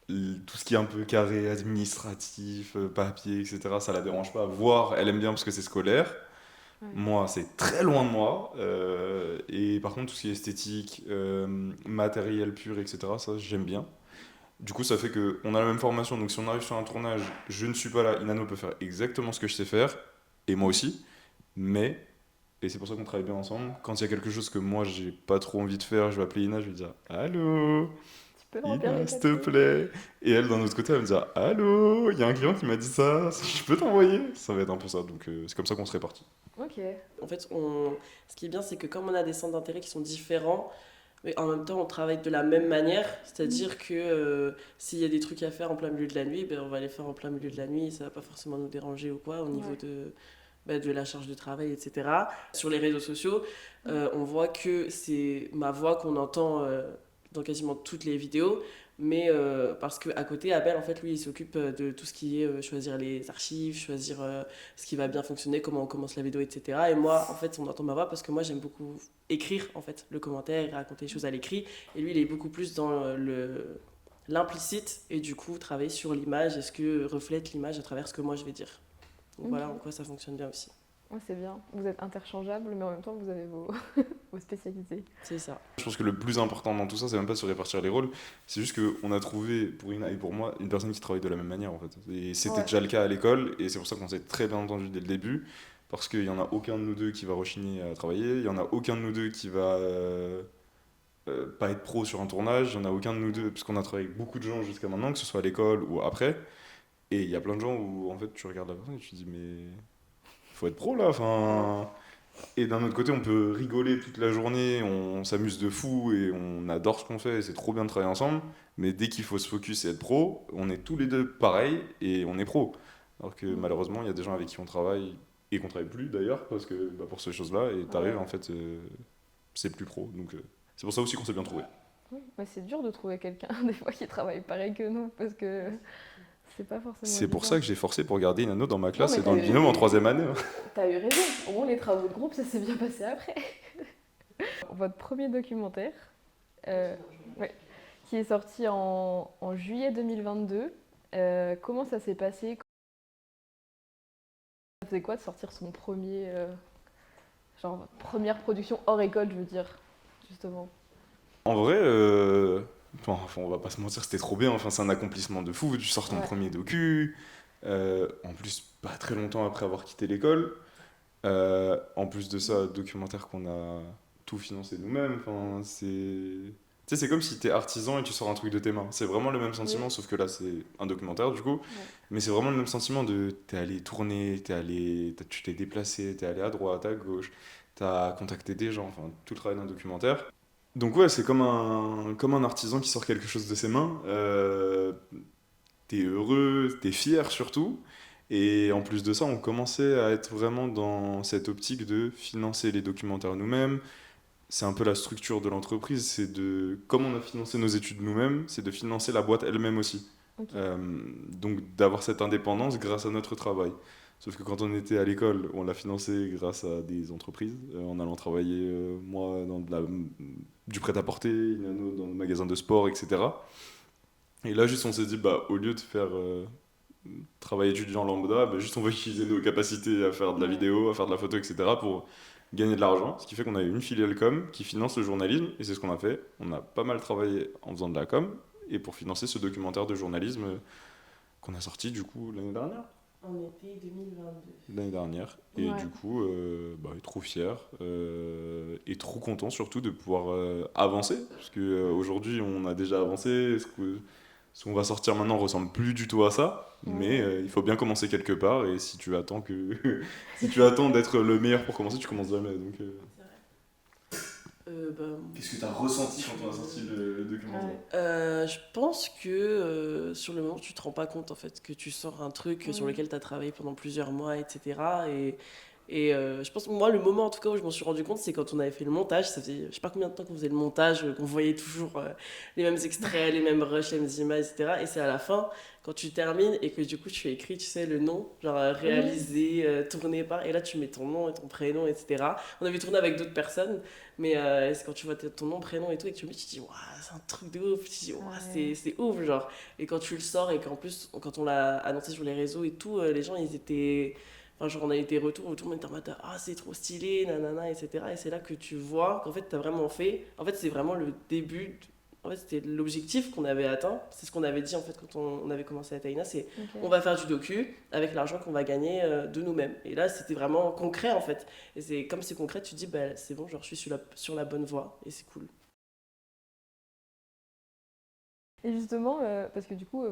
tout ce qui est un peu carré, administratif, papier, etc., ça la dérange pas. Voire, elle aime bien parce que c'est scolaire. Ouais. Moi, c'est très loin de moi. Et par contre, tout ce qui est esthétique, matériel pur, etc., ça, j'aime bien. Du coup, ça fait qu'on a la même formation. Donc, si on arrive sur un tournage, je ne suis pas là. Inano peut faire exactement ce que je sais faire. Et moi aussi. Mais, et c'est pour ça qu'on travaille bien ensemble, quand il y a quelque chose que moi, j'ai pas trop envie de faire, je vais appeler Ina, je vais lui dire allô, Tu peux remplir les Ina, s'il te papiers. plaît. Et elle, d'un autre côté, elle me dit allô, il y a un client qui m'a dit ça, je peux t'envoyer. Ça va être un peu ça. Donc, c'est comme ça qu'on se répartit. Ok. En fait, ce qui est bien, c'est que comme on a des centres d'intérêt qui sont différents, mais en même temps, on travaille de la même manière. C'est-à-dire que s'il y a des trucs à faire en plein milieu de la nuit, on va les faire en plein milieu de la nuit. Ça va pas forcément nous déranger ou quoi au niveau de la charge de travail, etc. Sur les réseaux sociaux, on voit que c'est ma voix qu'on entend dans quasiment toutes les vidéos. Mais parce qu'à côté, Abel, en fait, lui, il s'occupe de tout ce qui est choisir les archives, choisir ce qui va bien fonctionner, comment on commence la vidéo, etc. Et moi, en fait, on entend ma voix parce que moi, j'aime beaucoup écrire, en fait, le commentaire et raconter les choses à l'écrit. Et lui, il est beaucoup plus dans l'implicite et du coup, travailler sur l'image et ce que reflète l'image à travers ce que moi, je vais dire. Donc voilà en quoi ça fonctionne bien aussi. Ouais, c'est bien. Vous êtes interchangeables, mais en même temps, vous avez vos spécialités. C'est ça. Je pense que le plus important dans tout ça, c'est même pas de se répartir les rôles, c'est juste qu'on a trouvé, pour Ina et pour moi, une personne qui travaille de la même manière en fait. Et c'était déjà le cas à l'école, et c'est pour ça qu'on s'est très bien entendu dès le début, parce qu'il y en a aucun de nous deux qui va rechigner à travailler, il y en a aucun de nous deux qui va pas être pro sur un tournage, il y en a aucun de nous deux, puisqu'on a travaillé avec beaucoup de gens jusqu'à maintenant, que ce soit à l'école ou après, et il y a plein de gens où en fait tu regardes la personne et tu te dis mais faut être pro là, enfin. Et d'un autre côté, on peut rigoler toute la journée, on s'amuse de fou et on adore ce qu'on fait, et c'est trop bien de travailler ensemble. Mais dès qu'il faut se focus et être pro, on est tous les deux pareils et on est pro. Alors que malheureusement, il y a des gens avec qui on travaille et qu'on travaille plus d'ailleurs, parce que pour ces choses-là, et t'arrives en fait, c'est plus pro. Donc c'est pour ça aussi qu'on s'est bien trouvé. Oui, mais c'est dur de trouver quelqu'un des fois qui travaille pareil que nous, parce que c'est pas forcément C'est pour évident. ça que j'ai forcé pour garder Inano dans ma classe mais et dans le t'as binôme eu- en 3e année. T'as eu raison, au moins les travaux de groupe, ça s'est bien passé après. Votre premier documentaire, qui est sorti en juillet 2022, comment ça s'est passé? Ça faisait quoi de sortir son premier, première production hors école, je veux dire, justement? En vrai, Enfin, on va pas se mentir, c'était trop bien. Enfin, c'est un accomplissement de fou. Tu sors ton Ouais. premier docu. En plus, pas très longtemps après avoir quitté l'école. En plus de ça, documentaire qu'on a tout financé nous-mêmes. Enfin, tu sais, c'est comme si t'es artisan et tu sors un truc de tes mains. C'est vraiment le même sentiment, Oui. sauf que là, c'est un documentaire du coup. Ouais. Mais c'est vraiment le même sentiment de t'es allé tourner, tu t'es déplacé, t'es allé à droite, à gauche, t'as contacté des gens, enfin, tout le travail d'un documentaire. Donc ouais, c'est comme un artisan qui sort quelque chose de ses mains. T'es heureux, t'es fier surtout. Et en plus de ça, on commençait à être vraiment dans cette optique de financer les documentaires nous-mêmes. C'est un peu la structure de l'entreprise, comme on a financé nos études nous-mêmes, c'est de financer la boîte elle-même aussi. Ok. Euh, donc d'avoir cette indépendance grâce à notre travail. Sauf que quand on était à l'école, on l'a financé grâce à des entreprises, en allant travailler, moi, du prêt-à-porter, Inano dans le magasin de sport, etc. Et là, juste, on s'est dit, bah, au lieu de faire travail étudiant lambda, bah, juste on va utiliser nos capacités à faire de la Ouais. vidéo, à faire de la photo, etc. pour gagner de l'argent. Ce qui fait qu'on a une filiale com qui finance le journalisme, et c'est ce qu'on a fait. On a pas mal travaillé en faisant de la com, et pour financer ce documentaire de journalisme qu'on a sorti du coup l'année dernière. En été 2022. L'année dernière. Et Ouais. du coup, bah, trop fier et trop content surtout de pouvoir avancer. Parce qu'aujourd'hui, on a déjà avancé. Ce qu'on va sortir maintenant ressemble plus du tout à ça. Mais Ouais. il faut bien commencer quelque part. Et si tu attends si tu attends d'être le meilleur pour commencer, tu commences jamais. Donc, C'est vrai. Bah, Qu'est-ce que t'as ressenti quand on a sorti le documentaire? Ouais. je pense que sur le moment, tu te rends pas compte en fait que tu sors un truc sur Oui. lequel tu as travaillé pendant plusieurs mois, etc. Et je pense que moi, le moment en tout cas où je m'en suis rendu compte, c'est quand on avait fait le montage. Ça faisait je sais pas combien de temps qu'on faisait le montage, qu'on voyait toujours les mêmes extraits, les mêmes rushs, les mêmes images, etc. Et c'est à la fin, quand tu termines et que du coup tu écris, tu sais, le nom, genre Oui. réalisé, tourné par. Et là, tu mets ton nom et ton prénom, etc. On avait tourné avec d'autres personnes. Mais c'est quand tu vois ton nom, prénom et tout, et que tu te dis, waouh, c'est un truc de ouf. Tu te dis, waouh, Ouais. c'est ouf, genre. Et quand tu le sors, et qu'en plus, quand on l'a annoncé sur les réseaux et tout, les gens, ils étaient. Enfin, genre, on a eu des retours où tout le monde était en mode, ah, c'est trop stylé, nanana, etc. Et c'est là que tu vois qu'en fait, t'as vraiment fait. En fait, c'est vraiment le début. En fait, c'était l'objectif qu'on avait atteint. C'est ce qu'on avait dit, en fait, quand on avait commencé à Taïna. C'est, on Ok. va faire du docu avec l'argent qu'on va gagner de nous-mêmes. Et là, c'était vraiment concret, en fait. Et c'est comme c'est concret, tu te dis, bah, c'est bon, genre, je suis sur la bonne voie et c'est cool. Et justement, parce que du coup,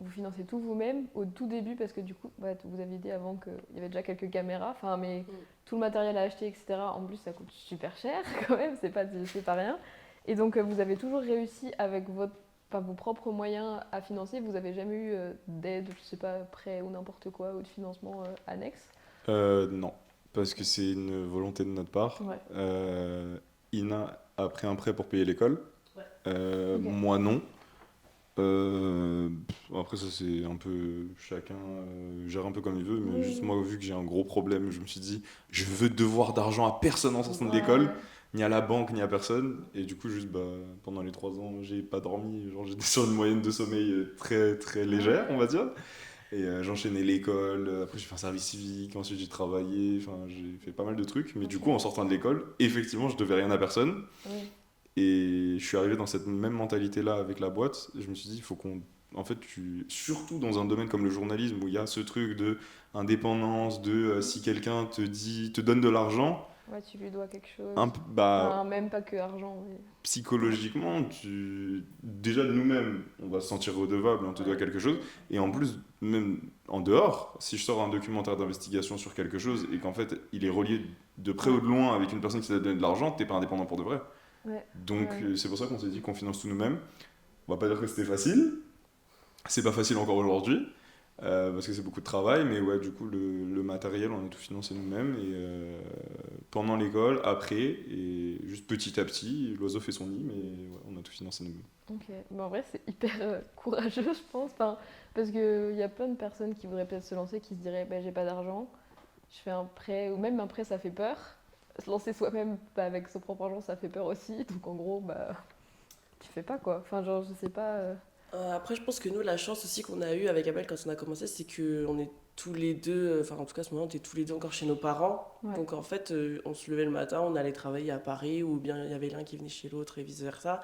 vous financez tout vous-même au tout début, parce que du coup, bah, vous aviez dit avant qu'il y avait déjà quelques caméras, enfin, mais tout le matériel à acheter, etc. En plus, ça coûte super cher quand même, c'est pas rien. Et donc, vous avez toujours réussi avec enfin, vos propres moyens à financer. Vous avez jamais eu d'aide, je sais pas, prêt ou n'importe quoi, ou de financement annexe. non, parce que c'est une volonté de notre part. Ouais. Ina a pris un prêt pour payer l'école. Ouais. Ok. Moi, non. Après ça c'est un peu chacun gère un peu comme il veut, mais Oui, juste oui. moi vu que j'ai un gros problème, je me suis dit je veux devoir d'argent à personne en sortant de Ouais, l'école, ouais. ni à la banque ni à personne, et du coup juste bah, pendant les 3 ans j'ai pas dormi, genre j'étais sur une moyenne de sommeil très très légère on va dire, et j'enchaînais l'école, après j'ai fait un service civique, ensuite j'ai travaillé, enfin j'ai fait pas mal de trucs, mais du Ok. coup en sortant de l'école effectivement je devais rien à personne. Oui. Et je suis arrivé dans cette même mentalité-là avec la boîte. Et je me suis dit, il faut qu'on. En fait, surtout dans un domaine comme le journalisme où il y a ce truc de indépendance, de si quelqu'un te donne de l'argent, Ouais, tu lui dois quelque chose. bah, Enfin, même pas que argent. Mais... psychologiquement, déjà de nous-mêmes, on va se sentir redevable, on te doit Ouais. quelque chose. Et en plus, même en dehors, si je sors un documentaire d'investigation sur quelque chose et qu'en fait il est relié de près ou de loin avec une personne qui t'a donné de l'argent, t'es pas indépendant pour de vrai. Ouais. Donc Ouais. c'est pour ça qu'on s'est dit qu'on finance tout nous-mêmes. On va pas dire que c'était facile. C'est pas facile encore aujourd'hui. Parce que c'est beaucoup de travail. Mais ouais, du coup, le matériel, on a tout financé nous-mêmes. Et pendant l'école, après, et juste petit à petit, l'oiseau fait son nid. Mais ouais, on a tout financé nous-mêmes. Ok. Mais en vrai, c'est hyper courageux, je pense. Enfin, parce qu'il y a plein de personnes qui voudraient peut-être se lancer, qui se diraient bah, j'ai pas d'argent, je fais un prêt, ou même un prêt, ça fait peur. Se lancer soi-même bah, avec son propre argent, ça fait peur aussi. Donc en gros, bah, tu fais pas quoi. Enfin, genre, je sais pas. Après, je pense que nous, la chance aussi qu'on a eue avec Abel quand on a commencé, c'est qu'on est tous les deux, enfin en tout cas à ce moment, on était tous les deux encore chez nos parents. Ouais. Donc en fait, on se levait le matin, on allait travailler à Paris, ou bien il y avait l'un qui venait chez l'autre et vice-versa.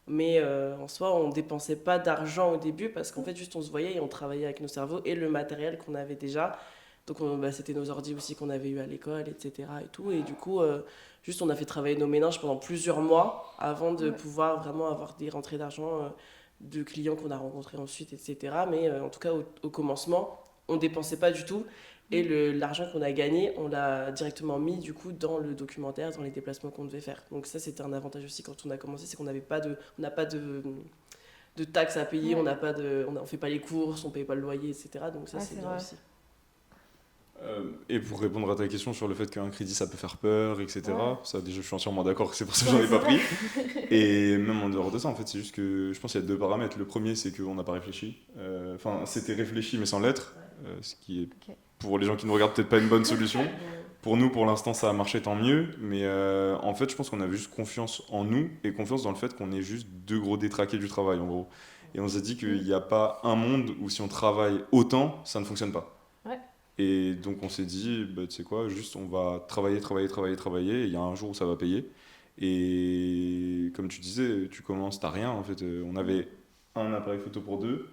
Mais en soi, on dépensait pas d'argent au début parce qu'en fait, juste on se voyait et on travaillait avec nos cerveaux et le matériel qu'on avait déjà. Donc, c'était nos ordi aussi qu'on avait eu à l'école, etc. Et tout. Et du coup, juste on a fait travailler nos méninges pendant plusieurs mois avant de Ouais. pouvoir vraiment avoir des rentrées d'argent de clients qu'on a rencontrés ensuite, etc. Mais en tout cas, au commencement, on dépensait pas du tout. Et l'argent qu'on a gagné, on l'a directement mis du coup dans le documentaire, dans les déplacements qu'on devait faire. Donc ça, c'était un avantage aussi quand on a commencé, c'est qu'on n'avait pas on n'a pas de taxes à payer, Ouais. on fait pas les courses, on paye pas le loyer, etc. Donc ça, Ouais, c'est c'est bien vrai. aussi. Et pour répondre à ta question sur le fait qu'un crédit ça peut faire peur, etc., Ouais. ça déjà je suis entièrement d'accord, c'est pour ça que Ouais, j'en ai c'est pas vrai. pris. Et même en dehors de ça, en fait, c'est juste que je pense qu'il y a deux paramètres. Le premier, c'est qu'on n'a pas réfléchi. Enfin, c'était réfléchi mais sans l'être, ce qui est Ok. pour les gens qui nous regardent peut-être pas une bonne solution. Pour nous, pour l'instant, ça a marché, tant mieux. Mais en fait, je pense qu'on avait juste confiance en nous et confiance dans le fait qu'on est juste deux gros détraqués du travail, en gros. Et on s'est dit qu'il n'y a pas un monde où si on travaille autant, ça ne fonctionne pas. Ouais. Et donc on s'est dit, bah, tu sais quoi, juste on va travailler, travailler, travailler, travailler, et il y a un jour où ça va payer. Et comme tu disais, tu commences, t'as rien en fait. On avait un appareil photo pour deux,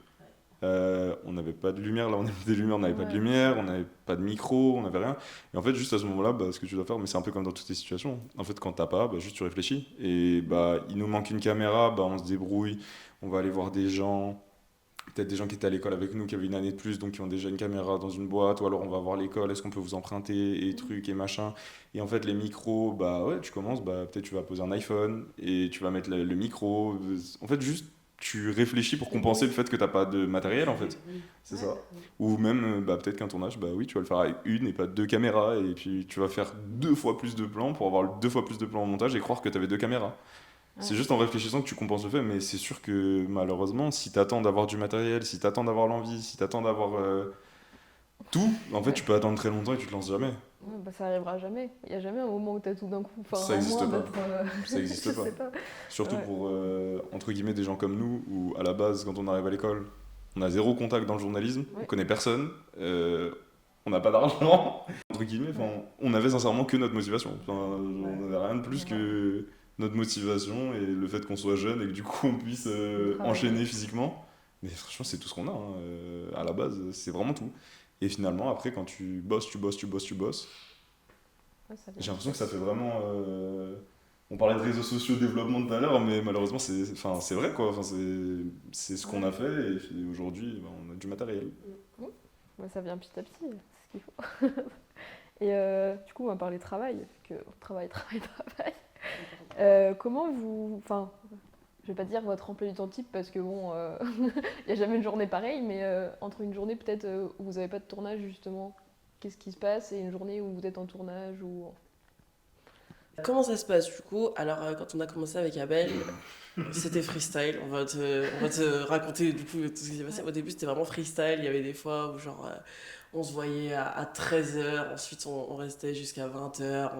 on n'avait pas de lumière, là on avait des lumières, on n'avait pas de Ouais, lumière, on n'avait pas de micro, on n'avait rien. Et en fait, juste à ce moment-là, bah, ce que tu dois faire, mais c'est un peu comme dans toutes les situations, en fait, quand t'as pas, bah, juste tu réfléchis. Et bah, il nous manque une caméra, bah, on se débrouille, on va aller voir des gens. Peut-être des gens qui étaient à l'école avec nous, qui avaient une année de plus, donc qui ont déjà une caméra dans une boîte, ou alors on va voir l'école, est-ce qu'on peut vous emprunter, et trucs, et machin. Et en fait, les micros, bah ouais, tu commences, bah peut-être tu vas poser un iPhone, et tu vas mettre le micro. En fait, juste, tu réfléchis pour compenser le fait que t'as pas de matériel, en fait. C'est Ouais. ça. Ou même, bah peut-être qu'un tournage, bah oui, tu vas le faire avec une et pas deux caméras, et puis tu vas faire deux fois plus de plans pour avoir deux fois plus de plans au montage et croire que t'avais deux caméras. C'est Ouais. juste en réfléchissant que tu compenses le fait, mais c'est sûr que malheureusement, si t'attends d'avoir du matériel, si t'attends d'avoir l'envie, si t'attends d'avoir tout, en fait, Ouais. tu peux attendre très longtemps et tu te lances jamais. Ouais, bah, ça arrivera jamais. Il n'y a jamais un moment où tu as tout d'un coup. Enfin, Ça à existe moins pas. d'être. Ça existe Je pas. sais pas. Surtout Ouais. pour, entre guillemets, des gens comme nous, où à la base, quand on arrive à l'école, on a zéro contact dans le journalisme, on Ouais. connaît personne, on n'a pas d'argent, entre guillemets, enfin, on avait sincèrement que notre motivation. Enfin, on n'avait rien de plus que notre motivation et le fait qu'on soit jeune et que du coup on puisse Travailler. enchaîner physiquement. Mais franchement, c'est tout ce qu'on a, hein. À la base, c'est vraiment tout. Et finalement, après, quand tu bosses, tu bosses, Ouais, ça vient j'ai l'impression que petit à ça fait petit. vraiment. On parlait de réseaux sociaux, développement tout à l'heure, mais malheureusement, enfin, c'est vrai quoi. Enfin, c'est ce qu'on a fait et aujourd'hui, bah, on a du matériel. Ouais, ça vient petit à petit, c'est ce qu'il faut. Et du coup, on va parler travail, que travail, travail, travail. Comment vous. Enfin, je vais pas dire votre emploi du temps type parce que bon, il n'y a jamais une journée pareille, mais entre une journée peut-être où vous n'avez pas de tournage justement, qu'est-ce qui se passe, et une journée où vous êtes en tournage ou. Comment ça se passe du coup? Alors, quand on a commencé avec Abel, c'était freestyle. On va te raconter du coup tout ce qui s'est passé. Au début, c'était vraiment freestyle. Il y avait des fois où, genre, on se voyait à 13h, ensuite on restait jusqu'à 20h,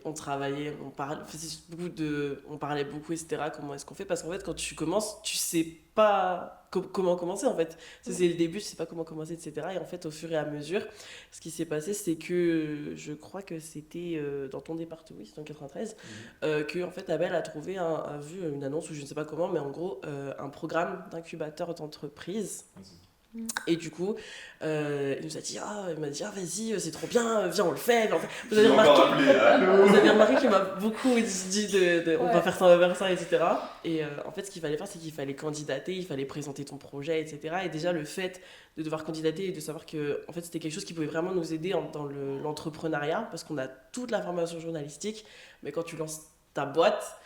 on travaillait, on parlait beaucoup, etc. Comment est-ce qu'on fait? Parce qu'en fait, quand tu commences, tu sais pas comment commencer en fait. Ça, c'est le début, tu sais pas comment commencer, etc. Et en fait, au fur et à mesure, ce qui s'est passé, c'est que je crois que c'était dans ton département, oui, c'était en 93, que en fait Abel a vu une annonce ou je ne sais pas comment, mais en gros un programme d'incubateur d'entreprise. Et du coup, il nous a dit, il m'a dit, vas-y, c'est trop bien, viens, on le fait. En fait, vous avez remarqué qu'il m'a beaucoup dit on va faire ça, on va faire ça, etc. Et en fait, ce qu'il fallait faire, c'est qu'il fallait candidater, il fallait présenter ton projet, etc. Et déjà, le fait de devoir candidater et de savoir que en fait, c'était quelque chose qui pouvait vraiment nous aider dans l'entrepreneuriat, parce qu'on a toute la formation journalistique, mais quand tu lances ta boîte,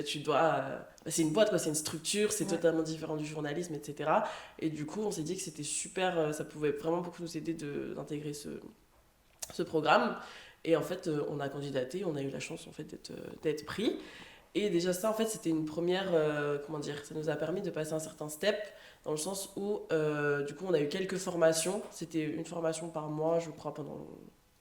tu dois. C'est une boîte, quoi, c'est une structure, c'est totalement différent du journalisme, etc. Et du coup, on s'est dit que c'était super, ça pouvait vraiment beaucoup nous aider d'intégrer ce programme. Et en fait, on a candidaté, on a eu la chance en fait, d'être pris. Et déjà, ça, en fait, c'était une première. Comment dire? Ça nous a permis de passer un certain step, dans le sens où, du coup, on a eu quelques formations. C'était une formation par mois, je crois, pendant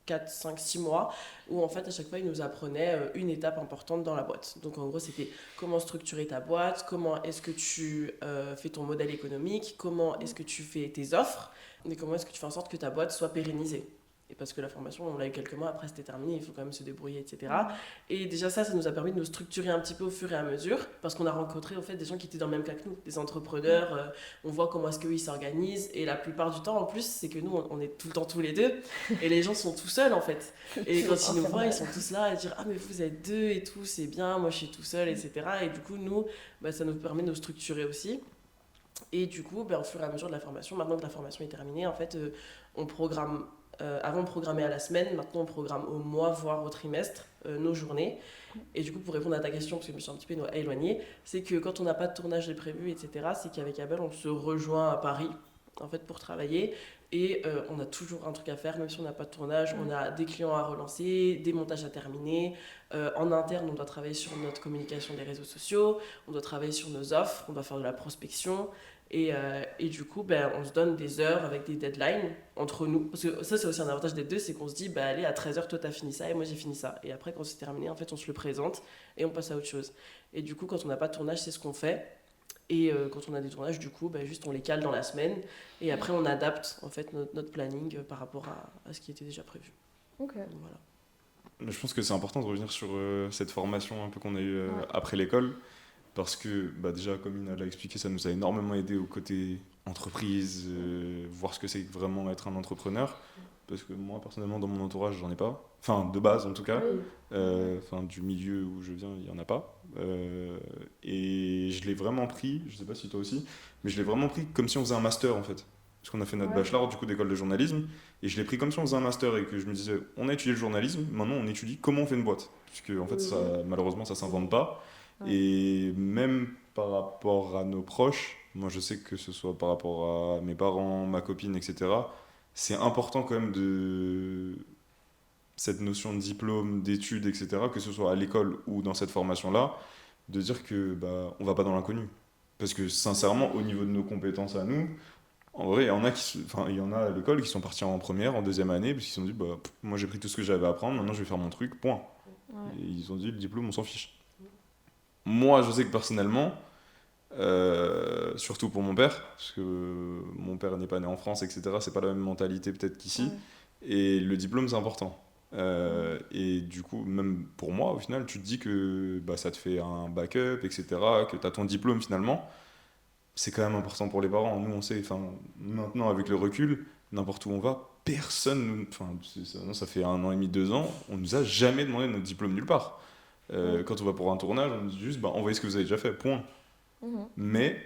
4, 5, 6 mois, où en fait à chaque fois ils nous apprenaient une étape importante dans la boîte. Donc en gros c'était comment structurer ta boîte, comment est-ce que tu fais ton modèle économique, comment est-ce que tu fais tes offres, et comment est-ce que tu fais en sorte que ta boîte soit pérennisée. Et parce que la formation, on l'a eu quelques mois, après c'était terminé, il faut quand même se débrouiller, etc. Et déjà ça nous a permis de nous structurer un petit peu au fur et à mesure, parce qu'on a rencontré en fait des gens qui étaient dans le même cas que nous, des entrepreneurs, on voit comment est-ce qu'eux ils s'organisent, et la plupart du temps en plus, c'est que nous on est tout le temps tous les deux, et les gens sont tout seuls en fait. Et quand ils nous voient, ils sont tous là à dire « Ah mais vous êtes deux et tout, c'est bien, moi je suis tout seul, etc. » Et du coup nous, ça nous permet de nous structurer aussi. Et du coup, au fur et à mesure de la formation, maintenant que la formation est terminée, en fait, on programme, avant on programmait à la semaine, maintenant on programme au mois, voire au trimestre, nos journées. Et du coup, pour répondre à ta question, parce que je me suis un petit peu éloignée, c'est que quand on n'a pas de tournage de prévu, etc., c'est qu'avec Abel, on se rejoint à Paris, en fait, pour travailler. Et on a toujours un truc à faire, même si on n'a pas de tournage, on a des clients à relancer, des montages à terminer. En interne, on doit travailler sur notre communication des réseaux sociaux, on doit travailler sur nos offres, on doit faire de la prospection. Et du coup, on se donne des heures avec des deadlines entre nous. Parce que ça, c'est aussi un avantage des deux, c'est qu'on se dit, allez, à 13h, toi, t'as fini ça et moi, j'ai fini ça. Et après, quand c'est terminé, en fait, on se le présente et on passe à autre chose. Et du coup, quand on n'a pas de tournage, c'est ce qu'on fait. Et quand on a des tournages, du coup, juste on les cale dans la semaine. Et après, on adapte, en fait, notre planning par rapport à ce qui était déjà prévu. Ok. Donc, voilà. Je pense que c'est important de revenir sur cette formation un peu qu'on a eue après l'école. Parce que déjà, comme Ina l'a expliqué, ça nous a énormément aidé au côté entreprise, voir ce que c'est que vraiment être un entrepreneur. Parce que moi, personnellement, dans mon entourage, j'en ai pas. Enfin, de base, en tout cas. Du milieu où je viens, il n'y en a pas. Et je l'ai vraiment pris, je sais pas si toi aussi, mais je l'ai vraiment pris comme si on faisait un master, en fait. Parce qu'on a fait notre bachelor, du coup, d'école de journalisme. Et je l'ai pris comme si on faisait un master et que je me disais, on a étudié le journalisme, maintenant on étudie comment on fait une boîte. Parce que, en fait, ça, malheureusement, ça s'invente pas. Et même par rapport à nos proches, moi je sais que ce soit par rapport à mes parents, ma copine, etc., c'est important quand même de cette notion de diplôme, d'études, etc., que ce soit à l'école ou dans cette formation-là, de dire que on va pas dans l'inconnu. Parce que sincèrement, au niveau de nos compétences à nous, en vrai, il y en a à l'école qui sont partis en première, en deuxième année, parce qu'ils se sont dit, moi j'ai pris tout ce que j'avais à apprendre, maintenant je vais faire mon truc, point. Et ils ont dit, le diplôme, on s'en fiche. Moi, je sais que personnellement, surtout pour mon père, parce que mon père n'est pas né en France, etc., c'est pas la même mentalité peut-être qu'ici, et le diplôme c'est important. Et du coup, même pour moi, au final, tu te dis que ça te fait un backup, etc., que tu as ton diplôme finalement, c'est quand même important pour les parents. Nous, on sait, maintenant avec le recul, n'importe où on va, personne, ça fait 1 an et demi, 2 ans, on nous a jamais demandé notre diplôme nulle part. Quand on va pour un tournage, on dit juste envoyez ce que vous avez déjà fait, point. Mais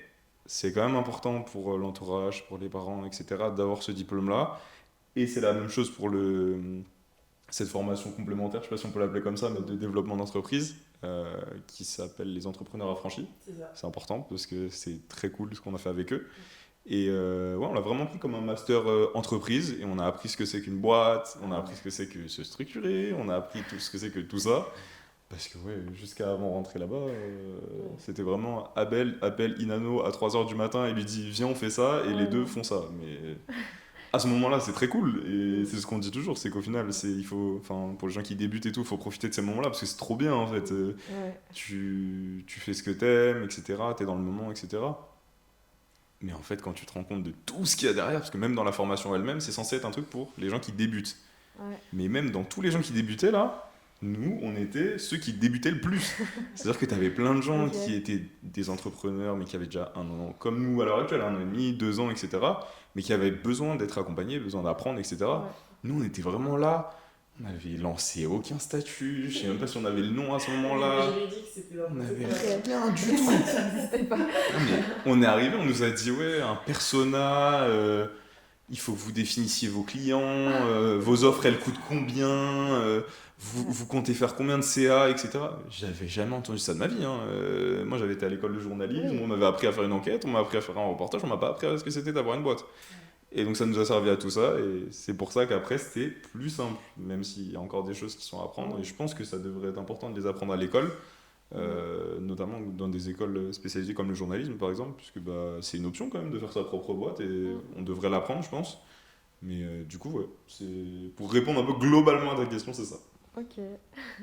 c'est quand même important pour l'entourage, pour les parents, etc., d'avoir ce diplôme-là. Et c'est la même chose pour cette formation complémentaire, je ne sais pas si on peut l'appeler comme ça, mais de développement d'entreprise, qui s'appelle les entrepreneurs affranchis. C'est important parce que c'est très cool ce qu'on a fait avec eux. Et on l'a vraiment pris comme un master entreprise et on a appris ce que c'est qu'une boîte, on a appris ce que c'est que se structurer, on a appris tout ce que c'est que tout ça. Parce que jusqu'à avant de rentrer là-bas, c'était vraiment Abel appelle Inano à 3h du matin et lui dit viens on fait ça et les deux font ça. Mais à ce moment-là c'est très cool et c'est ce qu'on dit toujours, c'est qu'au final pour les gens qui débutent et tout, il faut profiter de ces moments-là parce que c'est trop bien en fait. Tu fais ce que t'aimes, etc. T'es dans le moment, etc. Mais en fait quand tu te rends compte de tout ce qu'il y a derrière, parce que même dans la formation elle-même, c'est censé être un truc pour les gens qui débutent. Mais même dans tous les gens qui débutaient là, nous, on était ceux qui débutaient le plus. C'est-à-dire que tu avais plein de gens qui étaient des entrepreneurs, mais qui avaient déjà 1 an, comme nous à l'heure actuelle, 1 an et demi, 2 ans, etc., mais qui avaient besoin d'être accompagnés, besoin d'apprendre, etc. Nous, on était vraiment là. On n'avait lancé aucun statut. Je ne sais même pas si on avait le nom à ce moment-là. On n'avait rien du tout. On est arrivé, on nous a dit un persona. Il faut que vous définissiez vos clients, vos offres elles coûtent combien, vous comptez faire combien de CA, etc. J'avais jamais entendu ça de ma vie. Moi j'avais été à l'école de journalisme, on m'avait appris à faire une enquête, on m'a appris à faire un reportage, on m'a pas appris à ce que c'était d'avoir une boîte. Et donc ça nous a servi à tout ça et c'est pour ça qu'après c'était plus simple, même s'il y a encore des choses qui sont à apprendre et je pense que ça devrait être important de les apprendre à l'école. Notamment dans des écoles spécialisées comme le journalisme par exemple, puisque c'est une option quand même de faire sa propre boîte et on devrait l'apprendre je pense. Mais du coup c'est pour répondre un peu globalement à ta question, c'est ça. Ok.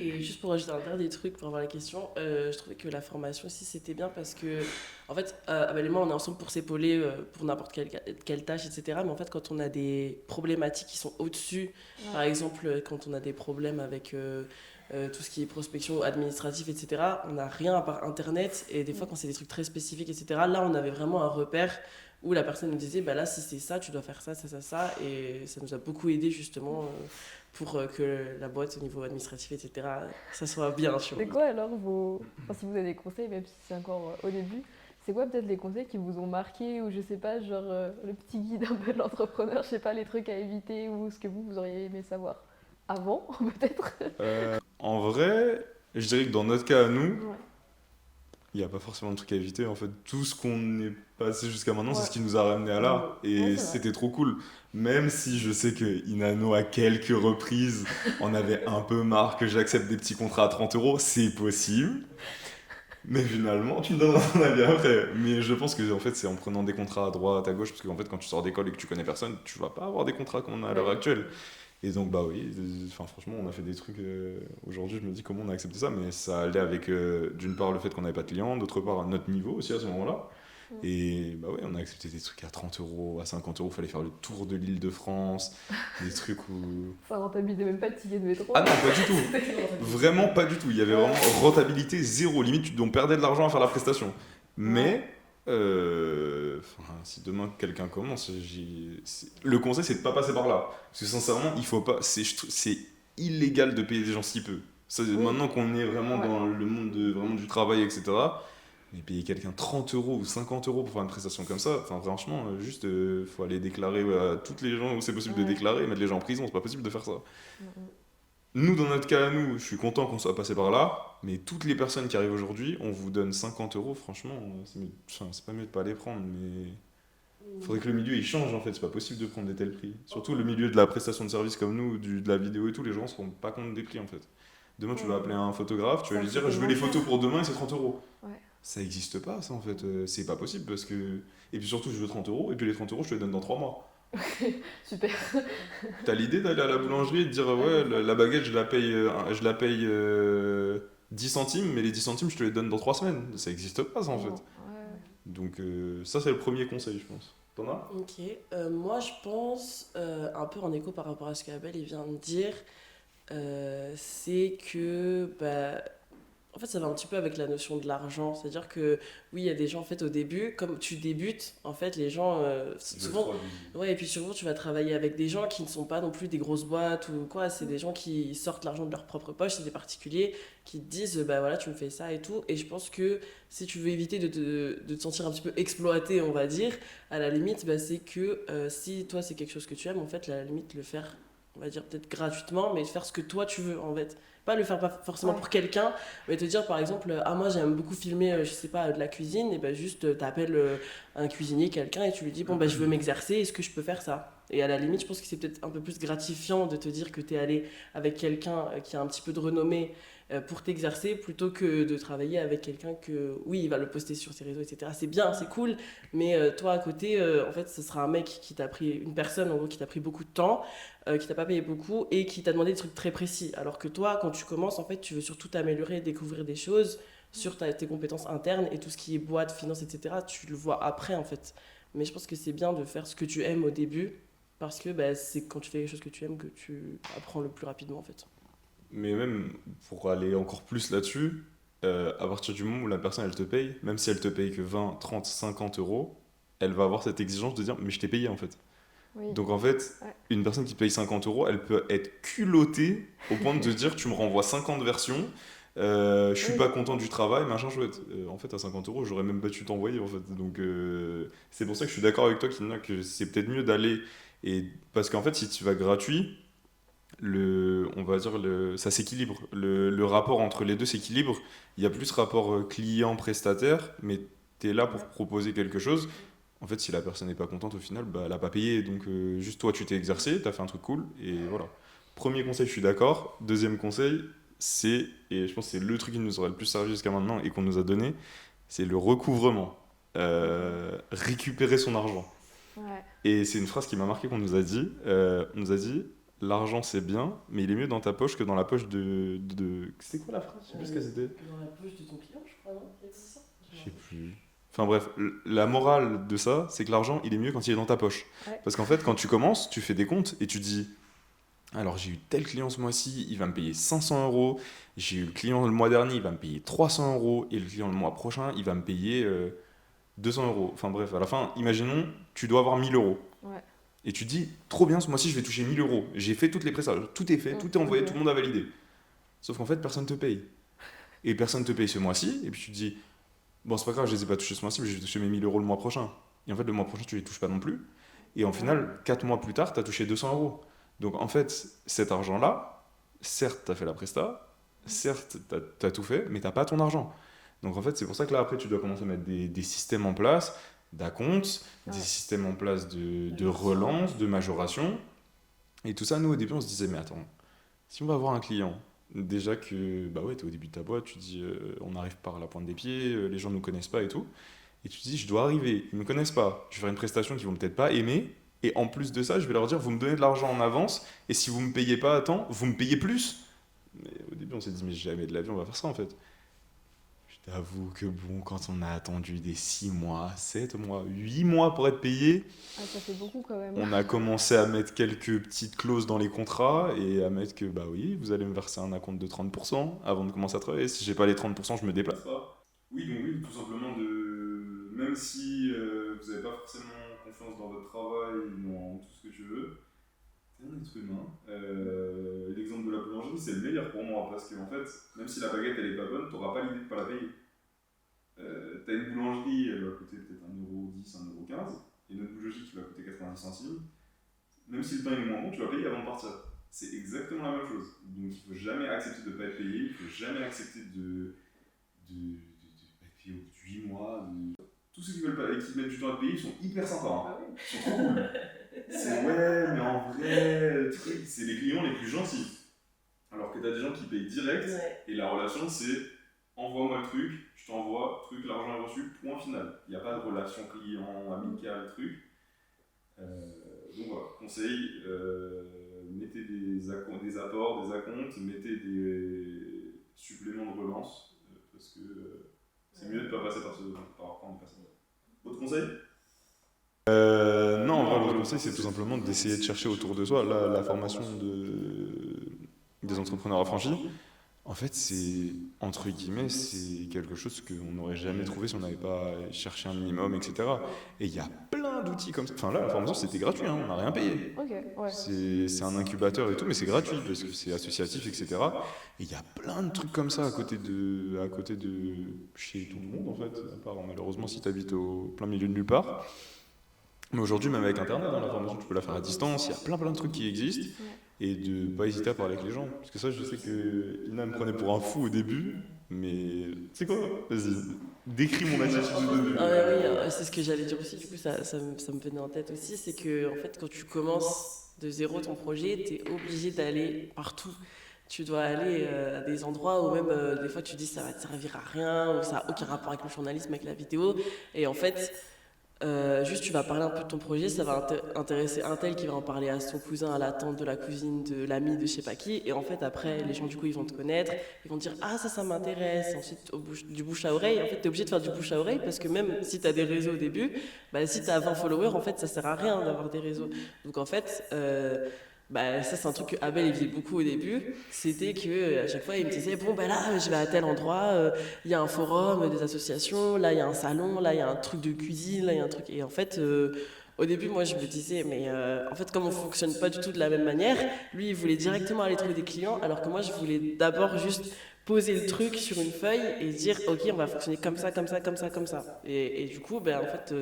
Et juste pour ajouter un dernier truc pour avoir la question, je trouvais que la formation aussi c'était bien parce que, en fait, Abel et moi on est ensemble pour s'épauler pour n'importe quelle tâche, etc. Mais en fait, quand on a des problématiques qui sont au-dessus, par Ouais. exemple, quand on a des problèmes avec tout ce qui est prospection administrative, etc., on n'a rien à part Internet. Et des fois, Mm. quand c'est des trucs très spécifiques, etc., là on avait vraiment un repère où la personne nous disait, bah là, si c'est ça, tu dois faire ça, ça, ça, ça. Et ça nous a beaucoup aidé justement pour que la boîte au niveau administratif, etc., ça soit bien, tu vois. C'est quoi alors enfin, si vous avez des conseils, même si c'est encore au début, c'est quoi peut-être les conseils qui vous ont marqué ou je sais pas, genre le petit guide un peu de l'entrepreneur, je sais pas, les trucs à éviter ou ce que vous auriez aimé savoir avant peut-être. En vrai, je dirais que dans notre cas à nous, Ouais. il n'y a pas forcément de truc à éviter. En fait, tout ce qu'on est passé jusqu'à maintenant, c'est Ouais. ce qui nous a ramené à là. Ouais, Et c'est vrai. c'était trop cool. Même si je sais que Inano, à quelques reprises, en avait un peu marre que j'accepte des petits contrats à 30 euros, c'est possible. Mais finalement, tu me donneras ton avis après. Mais je pense que en fait, c'est en prenant des contrats à droite, à gauche, parce qu'en fait, quand tu sors d'école et que tu connais personne, tu vas pas avoir des contrats comme on a à l'heure Ouais. actuelle. Et donc, bah oui, enfin, franchement, on a fait des trucs. Aujourd'hui, je me dis comment on a accepté ça, mais ça allait avec, d'une part, le fait qu'on n'avait pas de clients, d'autre part, notre niveau aussi à ce moment-là. Mm. Et bah oui, on a accepté des trucs à 30 euros, à 50 euros, fallait faire le tour de l'île de France, des trucs où. Ça rentabilisait même pas le ticket de métro. Ah non, pas du tout! Vraiment pas du tout. Il y avait vraiment rentabilité zéro. Limite, on perdait de l'argent à faire la prestation. Ouais. Mais, enfin, si demain quelqu'un commence, le conseil c'est de pas passer par là. Parce que sincèrement, il faut pas. C'est illégal de payer des gens si peu. Oui. Maintenant qu'on est vraiment Ouais. dans le monde vraiment du travail, etc. Mais payer quelqu'un 30 euros ou 50 euros pour faire une prestation comme ça, enfin franchement, juste faut aller déclarer à toutes les gens où c'est possible de Ouais. déclarer, mettre les gens en prison, c'est pas possible de faire ça. Mm, mm. Nous, dans notre cas à nous, je suis content qu'on soit passé par là, mais toutes les personnes qui arrivent aujourd'hui, on vous donne 50 euros, franchement, c'est pas mieux de pas les prendre, mais faudrait que le milieu il change en fait, c'est pas possible de prendre des tels prix. Surtout le milieu de la prestation de service comme nous, de la vidéo et tout, les gens se rendent pas compte des prix en fait. Demain, tu vas appeler un photographe, tu vas lui dire je veux les photos pour demain et c'est 30 euros. Ouais. Ça existe pas ça en fait, c'est pas possible parce que. Et puis surtout, je veux 30 euros, et puis les 30 euros, je te les donne dans 3 mois. Super. T'as l'idée d'aller à la boulangerie et de dire ouais, la baguette je la paye 10 centimes, mais les 10 centimes je te les donne dans 3 semaines. Ça existe pas ça en Non. fait. Ouais. Donc ça c'est le premier conseil je pense. T'en as? Ok, moi je pense, un peu en écho par rapport à ce qu'Abel il vient de dire, c'est que bah, en fait, ça va un petit peu avec la notion de l'argent. C'est-à-dire que, oui, il y a des gens, en fait, au début, comme tu débutes, en fait, les gens, souvent, ouais, et puis souvent, tu vas travailler avec des gens qui ne sont pas non plus des grosses boîtes ou quoi. C'est des gens qui sortent l'argent de leur propre poche, c'est des particuliers qui te disent, bah voilà, tu me fais ça et tout. Et je pense que si tu veux éviter de te sentir un petit peu exploité, on va dire, à la limite, bah, c'est que si toi, c'est quelque chose que tu aimes, en fait, à la limite, le faire, on va dire peut-être gratuitement, mais faire ce que toi, tu veux, en fait. Pas le faire pas forcément Ouais. pour quelqu'un, mais te dire par exemple, ah moi j'aime beaucoup filmer, je sais pas, de la cuisine, et ben juste t'appelles un cuisinier, quelqu'un, et tu lui dis, bon ben je veux m'exercer, est-ce que je peux faire ça? Et à la limite, je pense que c'est peut-être un peu plus gratifiant de te dire que t'es allé avec quelqu'un qui a un petit peu de renommée pour t'exercer, plutôt que de travailler avec quelqu'un que, oui, il va le poster sur ses réseaux, etc. C'est bien, c'est cool, mais toi à côté, en fait, ce sera un mec qui t'a pris, une personne en gros qui t'a pris beaucoup de temps, qui t'a pas payé beaucoup et qui t'a demandé des trucs très précis. Alors que toi, quand tu commences, en fait, tu veux surtout t'améliorer, découvrir des choses sur tes compétences internes et tout ce qui est boîte, finance, etc. Tu le vois après, en fait. Mais je pense que c'est bien de faire ce que tu aimes au début parce que bah, c'est quand tu fais les choses que tu aimes que tu apprends le plus rapidement, en fait. Mais même pour aller encore plus là-dessus, à partir du moment où la personne elle te paye, même si elle te paye que 20, 30, 50 euros, elle va avoir cette exigence de dire mais je t'ai payé en fait. Oui. Donc en fait, Ouais. une personne qui paye 50 euros, elle peut être culottée au point de te dire tu me renvoies 50 versions, je suis Oui. pas content du travail, machin chouette. En fait, à 50 euros, j'aurais même pas dû t'envoyer en fait. Donc c'est pour ça que je suis d'accord avec toi, Kina, que c'est peut-être mieux d'aller. Et parce qu'en fait, si tu vas gratuit, on va dire ça s'équilibre. Le rapport entre les deux s'équilibre. Il y a plus rapport client-prestataire, mais tu es là pour proposer quelque chose. En fait, si la personne n'est pas contente au final, bah, elle n'a pas payé. Donc, juste toi, tu t'es exercé, tu as fait un truc cool. Et voilà. Premier conseil, je suis d'accord. Deuxième conseil, et je pense que c'est le truc qui nous aurait le plus servi jusqu'à maintenant et qu'on nous a donné, c'est le recouvrement. Récupérer son argent. Ouais. Et c'est une phrase qui m'a marqué qu'on nous a dit. On nous a dit, l'argent c'est bien, mais il est mieux dans ta poche que dans la poche de... C'est quoi la phrase? Je sais plus ce qu'elle c'était. Dans la poche de ton client, je crois, non? Il y avait ça? Je sais plus. Enfin bref, la morale de ça, c'est que l'argent, il est mieux quand il est dans ta poche. Ouais. Parce qu'en fait, quand tu commences, tu fais des comptes et tu dis, alors j'ai eu tel client ce mois-ci, il va me payer 500 euros. J'ai eu le client le mois dernier, il va me payer 300 euros. Et le client le mois prochain, il va me payer 200 euros. Enfin bref, à la fin, imaginons, tu dois avoir 1000 euros. Ouais. Et tu te dis, trop bien, ce mois-ci, je vais toucher 1000 euros. J'ai fait toutes les prestations, tout est fait, tout est envoyé, Ok. tout le monde a validé. Sauf qu'en fait, personne te paye. Et personne te paye ce mois-ci, et puis tu te dis, bon, c'est pas grave, je les ai pas touchés ce mois-ci, mais je vais toucher mes 1000 euros le mois prochain. Et en fait, le mois prochain, tu les touches pas non plus. Et en final, 4 mois plus tard, tu as touché 200 euros. Donc en fait, cet argent-là, certes, tu as fait la presta, certes, tu as tout fait, mais tu pas ton argent. Donc en fait, c'est pour ça que là, après, tu dois commencer à mettre des systèmes en place, d'acompte, Ouais. des systèmes en place de relance, de majoration. Et tout ça, nous, au début, on se disait, mais attends, si on va avoir un client, déjà que, bah ouais, t'es au début de ta boîte, tu te dis, on arrive par la pointe des pieds, les gens ne nous connaissent pas et tout. Et tu te dis, je dois arriver, ils ne me connaissent pas, je vais faire une prestation qu'ils vont peut-être pas aimer. Et en plus de ça, je vais leur dire, vous me donnez de l'argent en avance, et si vous me payez pas à temps, vous me payez plus. Mais au début, on s'est dit, mais jamais de la vie, on va faire ça en fait. Je t'avoue que bon, quand on a attendu des 6 mois, 7 mois, 8 mois pour être payé, Ah, ça fait beaucoup quand même. on a commencé à mettre quelques petites clauses dans les contrats et à mettre que, bah oui, vous allez me verser un acompte de 30% avant de commencer à travailler. Si j'ai pas les 30%, je me déplace pas. Oui, donc oui, tout simplement de. Même si vous n'avez pas forcément confiance dans votre travail ou dans tout ce que tu veux, t'es un être humain. L'exemple de la boulangerie, c'est le meilleur pour moi parce qu'en fait, même si la baguette elle est pas bonne, t'auras pas l'idée de pas la payer. T'as une boulangerie, elle va coûter peut-être 1,10€, 1,15€, et une autre boulangerie qui va coûter 90 centimes. Même si le pain est moins bon, tu vas payer avant de partir. C'est exactement la même chose. Donc il faut jamais accepter de ne pas être payé, il faut jamais accepter de pas être payé au bout de 8 mois. Tous ceux qui veulent pas, qui mettent du temps à te payer, ils sont hyper sympas. Hein. Ils sont trop cool. C'est ouais, mais en vrai, le truc, c'est les clients les plus gentils. Alors que t'as des gens qui payent direct, et la relation c'est envoie-moi le truc, je t'envoie, truc, l'argent est reçu, point final. Il n'y a pas de relation client, amicale, truc. Donc voilà, conseil, mettez des apports, des acomptes, mettez des suppléments de relance, parce que c'est mieux de ne pas passer par une personne. Autre conseil? Non, en vrai, le conseil, c'est tout simplement d'essayer de chercher autour de soi. Là, la formation des entrepreneurs affranchis, en fait, c'est, entre guillemets, c'est quelque chose qu'on n'aurait jamais trouvé si on n'avait pas cherché un minimum, etc. Et il y a plein d'outils comme ça. Enfin là, la formation, c'était gratuit, hein, on n'a rien payé. Ok, ouais. C'est un incubateur et tout, mais c'est gratuit parce que c'est associatif, etc. Et il y a plein de trucs comme ça à côté de chez tout le monde, en fait. À part, malheureusement, si tu habites au plein milieu de nulle part. Mais aujourd'hui, même avec Internet, dans la formation, tu peux la faire à distance. Il y a plein de trucs qui existent. Et de pas hésiter à parler avec les gens. Parce que ça, je sais que Ina me prenait pour un fou au début. Mais c'est quoi? Vas-y, décris mon attitude au début. Ah ouais, oui, c'est ce que j'allais dire aussi, du coup ça me venait en tête aussi, c'est que en fait quand tu commences de zéro ton projet, tu es obligé d'aller partout. Tu dois aller à des endroits où même des fois tu dis ça va te servir à rien, ou ça n'a aucun rapport avec le journalisme, avec la vidéo, et en fait juste tu vas parler un peu de ton projet, ça va intéresser un tel qui va en parler à son cousin, à la tante de la cousine, de l'ami de je sais pas qui, et en fait après les gens du coup ils vont te connaître, ils vont te dire ah ça m'intéresse, et ensuite du bouche à oreille, en fait t'es obligé de faire du bouche à oreille parce que même si t'as des réseaux au début, bah si t'as 20 followers en fait ça sert à rien d'avoir des réseaux, donc en fait bah, ça c'est un truc que Abel il faisait beaucoup au début, c'était que à chaque fois il me disait bon bah là je vais à tel endroit, il y a un forum, des associations, là il y a un salon, là il y a un truc de cuisine, là il y a un truc, et en fait au début moi je me disais mais en fait comme on fonctionne pas du tout de la même manière, lui il voulait directement aller trouver des clients alors que moi je voulais d'abord juste poser le truc sur une feuille et dire ok on va fonctionner comme ça, comme ça, comme ça, comme ça, et du coup ben, en fait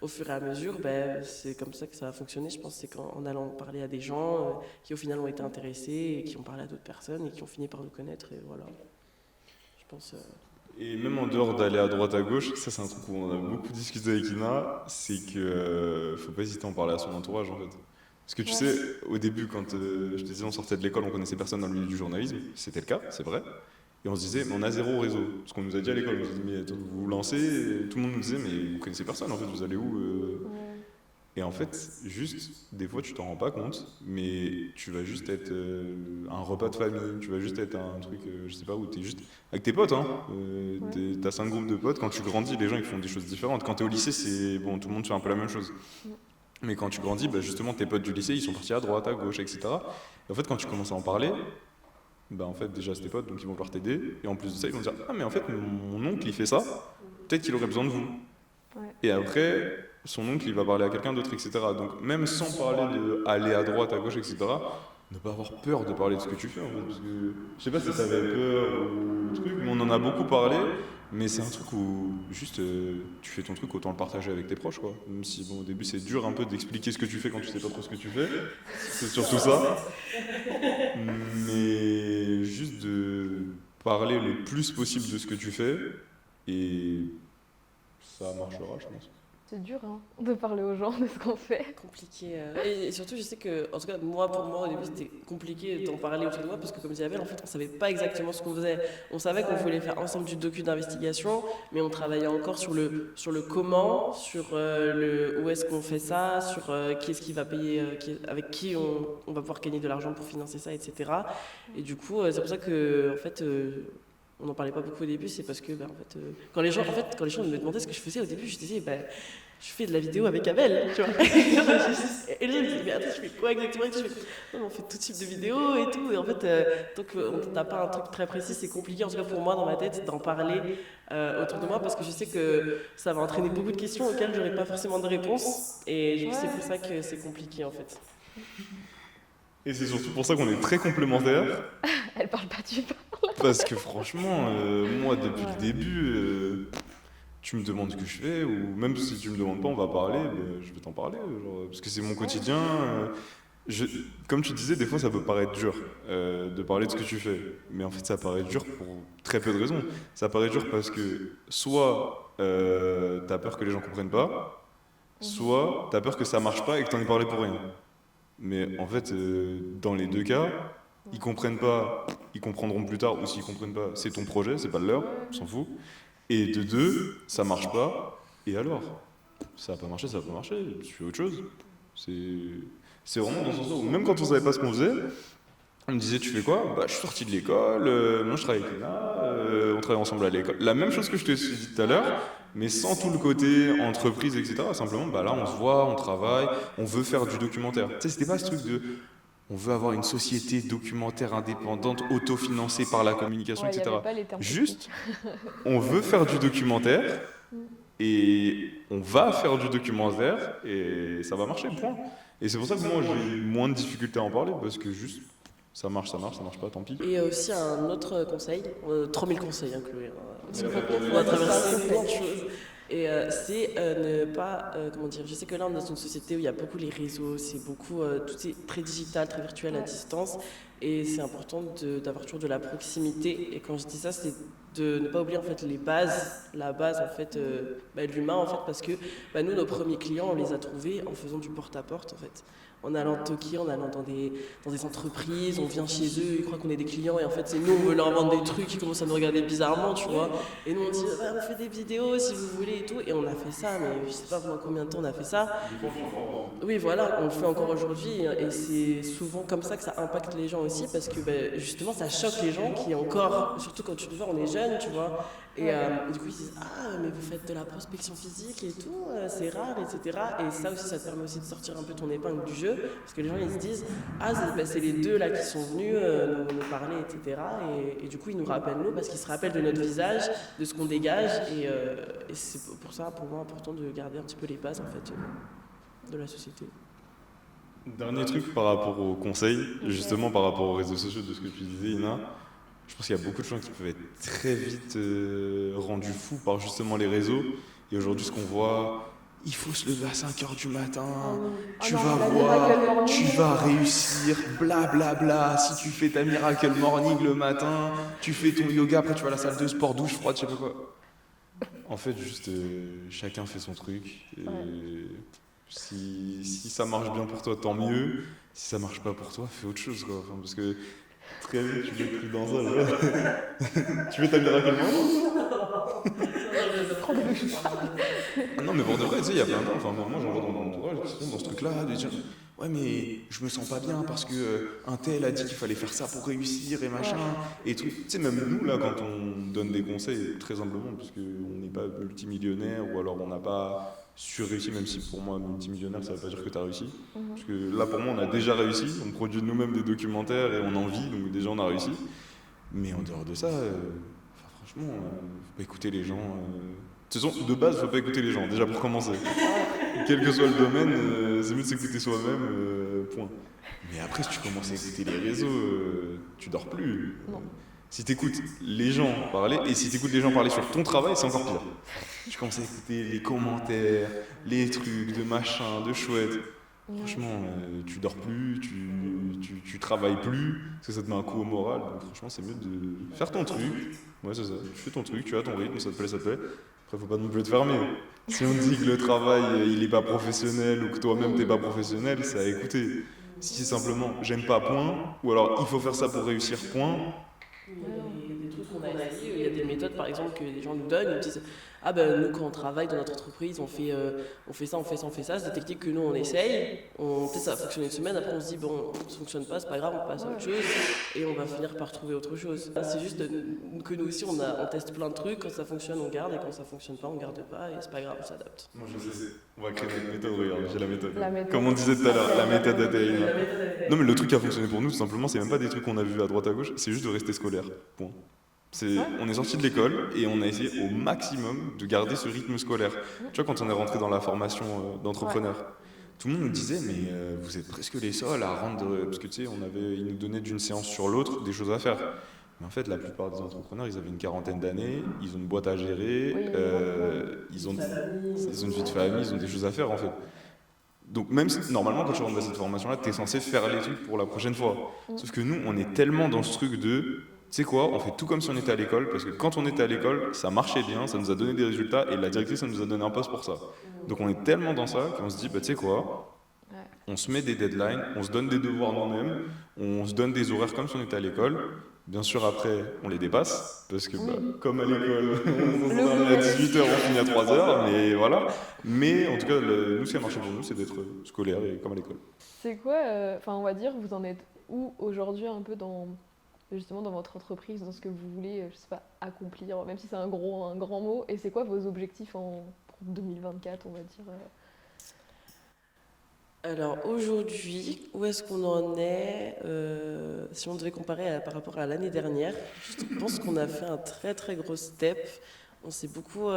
au fur et à mesure ben, c'est comme ça que ça a fonctionné, je pense, c'est qu'en allant parler à des gens qui au final ont été intéressés et qui ont parlé à d'autres personnes et qui ont fini par nous connaître, et voilà je pense Et même en dehors d'aller à droite à gauche, ça c'est un truc où on a beaucoup discuté avec Ina, c'est que faut pas hésiter à en parler à son entourage en fait. Parce que tu sais, au début quand je te disais on sortait de l'école, on connaissait personne dans le milieu du journalisme, c'était le cas, c'est vrai. Et on se disait, mais on a zéro réseau. Ce qu'on nous a dit à l'école, on se dit, mais attends, vous vous lancez, et tout le monde nous disait, mais vous connaissez personne en fait, vous allez où Et en fait, juste, des fois, tu t'en rends pas compte, mais tu vas juste être un repas de famille, tu vas juste être un truc, je sais pas, où t'es juste avec tes potes, hein. T'as 5 groupes de potes, quand tu grandis, les gens ils font des choses différentes. Quand t'es au lycée, c'est bon, tout le monde fait un peu la même chose. Mais quand tu grandis, bah, justement, tes potes du lycée, ils sont partis à droite, à gauche, etc. Et en fait, quand tu commences à en parler, bah en fait, déjà, c'est tes potes, donc ils vont pouvoir t'aider. Et en plus de ça, ils vont dire, ah, mais en fait, mon oncle, il fait ça, peut-être qu'il aurait besoin de vous. Ouais. Et après, son oncle, il va parler à quelqu'un d'autre, etc. Donc, même sans parler de aller à droite, à gauche, etc., ne pas avoir peur de parler de ce que tu fais, en fait. Parce que, je sais pas si t'avais peur ou truc, mais on en a beaucoup parlé. Mais c'est un truc où, juste, tu fais ton truc, autant le partager avec tes proches, quoi. Même si, bon, au début, c'est dur un peu d'expliquer ce que tu fais quand tu sais pas trop ce que tu fais. C'est surtout ça. Mais juste de parler le plus possible de ce que tu fais. Et ça marchera, je pense. C'est dur hein, de parler aux gens de ce qu'on fait. Compliqué. Et surtout, je sais que, en tout cas, moi, pour moi, au début, c'était compliqué d'en parler autour de moi parce que, comme disait Abel, en fait, on savait pas exactement ce qu'on faisait. On savait qu'on voulait faire ensemble du docu d'investigation, mais on travaillait encore sur le comment, sur le où est-ce qu'on fait ça, sur qui est-ce qui va payer, avec qui on va pouvoir gagner de l'argent pour financer ça, etc. Et du coup, c'est pour ça que, en fait, on n'en parlait pas beaucoup au début, c'est parce que, en fait, quand les gens me demandaient ce que je faisais au début, je disais, je fais de la vidéo avec Abel, tu vois. Et les gens me disaient, mais attends, je fais quoi exactement? Et tout, je fais, non, mais on fait tout type de vidéos et tout. Et en fait, tant qu'on n'a pas un truc très précis, c'est compliqué, en tout cas pour moi, dans ma tête, d'en parler autour de moi, parce que je sais que ça va entraîner beaucoup de questions auxquelles j'aurais pas forcément de réponse. Et du coup, c'est pour ça que c'est compliqué, en fait. Et c'est surtout pour ça qu'on est très complémentaires. Elle parle pas, tu parles. Parce que franchement, moi, depuis le début, tu me demandes ce que je fais, ou même si tu me demandes pas, on va parler, je vais t'en parler. Genre, parce que c'est mon quotidien. Comme tu disais, des fois, ça peut paraître dur de parler de ce que tu fais. Mais en fait, ça paraît dur pour très peu de raisons. Ça paraît dur parce que soit t'as peur que les gens comprennent pas, soit t'as peur que ça marche pas et que t'en aies parlé pour rien. Mais en fait, dans les deux cas, ils comprennent pas, ils comprendront plus tard, ou s'ils comprennent pas, c'est ton projet, c'est pas le leur, on s'en fout. Et de deux, ça marche pas, et alors? Ça va pas marcher, ça va pas marcher, tu fais autre chose. C'est vraiment dans ce sens où, même quand on savait pas ce qu'on faisait, on me disait, tu fais quoi? Bah, je suis sorti de l'école, moi je travaille avec Léna, on travaille ensemble à l'école. La même chose que je te suis dit tout à l'heure, mais sans tout le côté entreprise, etc. Simplement, bah là, on se voit, on travaille, on veut faire du documentaire. Tu sais, c'était pas ce truc de... On veut avoir une société documentaire indépendante, autofinancée par la communication, Ouais, y etc. avait pas les termes Juste, on veut faire du documentaire, et on va faire du documentaire, et ça va marcher, point. Et c'est pour ça que moi, j'ai moins de difficultés à en parler, parce que juste... ça marche pas, tant pis. Et aussi un autre conseil, 3000 conseils, hein, Chloé. Parce qu'on va traverser plein de choses. Et c'est ne pas, comment dire, je sais que là on est dans une société où il y a beaucoup les réseaux, c'est beaucoup, tout est très digital, très virtuel à distance. Et c'est important d'avoir toujours de la proximité. Et quand je dis ça, c'est de ne pas oublier en fait les bases, la base en fait de l'humain en fait, parce que nous nos premiers clients on les a trouvés en faisant du porte-à-porte en fait. En allant toquer, en allant dans des entreprises, on vient chez eux, ils croient qu'on est des clients et en fait c'est nous, on veut leur vendre des trucs, ils commencent à nous regarder bizarrement, tu vois. Et nous on dit, on fait des vidéos si vous voulez et tout. Et on a fait ça, mais je sais pas pendant combien de temps on a fait ça. Oui, voilà, on le fait encore aujourd'hui et c'est souvent comme ça que ça impacte les gens aussi parce que justement ça choque les gens qui encore, surtout quand tu te vois, on est jeunes, tu vois. Et du coup ils disent, ah mais vous faites de la prospection physique et tout, c'est rare, etc. Et ça aussi, ça te permet aussi de sortir un peu ton épingle du jeu parce que les gens ils se disent, ah c'est les deux là qui sont venus nous parler, etc. Et du coup ils nous rappellent nous parce qu'ils se rappellent de notre visage, de ce qu'on dégage et c'est pour ça pour moi important de garder un petit peu les bases en fait de la société. Dernier truc par rapport aux conseils, justement par rapport aux réseaux sociaux de ce que tu disais, Ina, je pense qu'il y a beaucoup de gens qui peuvent être très vite rendus fous par justement les réseaux. Et aujourd'hui, ce qu'on voit, il faut se lever à 5h du matin, tu vas voir, tu vas réussir, blablabla. Bla bla. Si tu fais ta Miracle Morning le matin, tu fais ton yoga, après tu vas à la salle de sport, douche froide, je sais pas quoi. En fait, juste chacun fait son truc. Et si ça marche bien pour toi, tant mieux. Si ça marche pas pour toi, fais autre chose, quoi. Enfin, parce que très vite, tu veux être pris dans un. Tu veux ta Miracle Morning? trop de Ah non, mais pour de vrai, tu sais, il y a plein de gens, enfin, moi j'en vois dans mon entourage, qui sont dans ce truc-là, de dire ouais, mais je me sens pas bien parce que un tel a dit qu'il fallait faire ça pour réussir et machin, et tout. Tu sais, même nous, là, quand on donne des conseils, très humblement, parce qu'on n'est pas multimillionnaire ou alors on n'a pas surréussi, même si pour moi, multimillionnaire, ça veut pas dire que tu as réussi. Parce que là, pour moi, on a déjà réussi, on produit nous-mêmes des documentaires et on en vit, donc déjà on a réussi. Mais en dehors de ça, enfin, franchement, faut pas écouter les gens. De toute façon, de base, faut pas écouter les gens, déjà pour commencer. Quel que soit le domaine, c'est mieux de s'écouter soi-même, point. Mais après, si tu commences à écouter les réseaux, tu dors plus. Non. Si tu écoutes les gens parler, et si tu écoutes les gens parler sur ton travail, c'est encore pire. Tu commences à écouter les commentaires, les trucs de machin, de chouette. Franchement, tu dors plus, tu travailles plus, parce que ça te met un coup au moral. Donc franchement, c'est mieux de faire ton truc. Ouais, c'est ça. Tu fais ton truc, tu as ton rythme, ça te plaît, ça te plaît. Après, faut pas non plus être fermé. Si on te dit que le travail, il est pas professionnel ou que toi-même t'es pas professionnel, c'est à écouter. Si c'est simplement j'aime pas, point, ou alors il faut faire ça pour réussir, point. Il y a des trucs qu'on a essayé, il y a des méthodes par exemple que les gens nous donnent, ils nous disent ah ben nous quand on travaille dans notre entreprise on fait ça, c'est des techniques que nous on essaye, peut-être ça va fonctionner une semaine, après on se dit bon ça fonctionne pas, c'est pas grave, on passe à autre chose et on va finir par trouver autre chose. C'est juste que nous aussi on teste plein de trucs, quand ça fonctionne on garde et quand ça fonctionne pas on garde pas et c'est pas grave, on s'adapte. Moi je sais, on va créer notre méthode, regarde, j'ai la méthode. La méthode. Comme on disait tout à l'heure, la méthode d'Athéna. Non mais le truc qui a fonctionné pour nous, tout simplement, c'est même pas des trucs qu'on a vus à droite à gauche, c'est juste de rester scolaire, point. On est sorti de l'école et on a essayé au maximum de garder ce rythme scolaire. Tu vois, quand on est rentré dans la formation d'entrepreneur, tout le monde nous disait mais vous êtes presque les seuls à rendre... Parce que tu sais, ils nous donnaient d'une séance sur l'autre des choses à faire. Mais en fait, la plupart des entrepreneurs, ils avaient une quarantaine d'années, ils ont une boîte à gérer, ils ont une vie de famille, ils ont des choses à faire en fait. Donc même si, normalement, quand tu rentres dans cette formation-là, tu es censé faire les trucs pour la prochaine fois. Sauf que nous, on est tellement dans ce truc de... Tu sais quoi, on fait tout comme si on était à l'école, parce que quand on était à l'école, ça marchait bien, ça nous a donné des résultats, et la directrice, ça nous a donné un poste pour ça. Donc on est tellement dans ça qu'on se dit, bah tu sais quoi, on se met des deadlines, on se donne des devoirs nous-mêmes, on se donne des horaires comme si on était à l'école. Bien sûr, après, on les dépasse, parce que comme à l'école, on s'endort à 18h, on finit à 3h, mais voilà. Mais en tout cas, nous, ce qui a marché pour nous, c'est d'être scolaire et comme à l'école. C'est quoi, on va dire, vous en êtes où aujourd'hui un peu justement dans votre entreprise, dans ce que vous voulez, je sais pas, accomplir, même si c'est un grand mot, et c'est quoi vos objectifs pour 2024, on va dire Alors aujourd'hui, où est-ce qu'on en est si on devait comparer par rapport à l'année dernière, je pense qu'on a fait un très très gros step. On s'est beaucoup,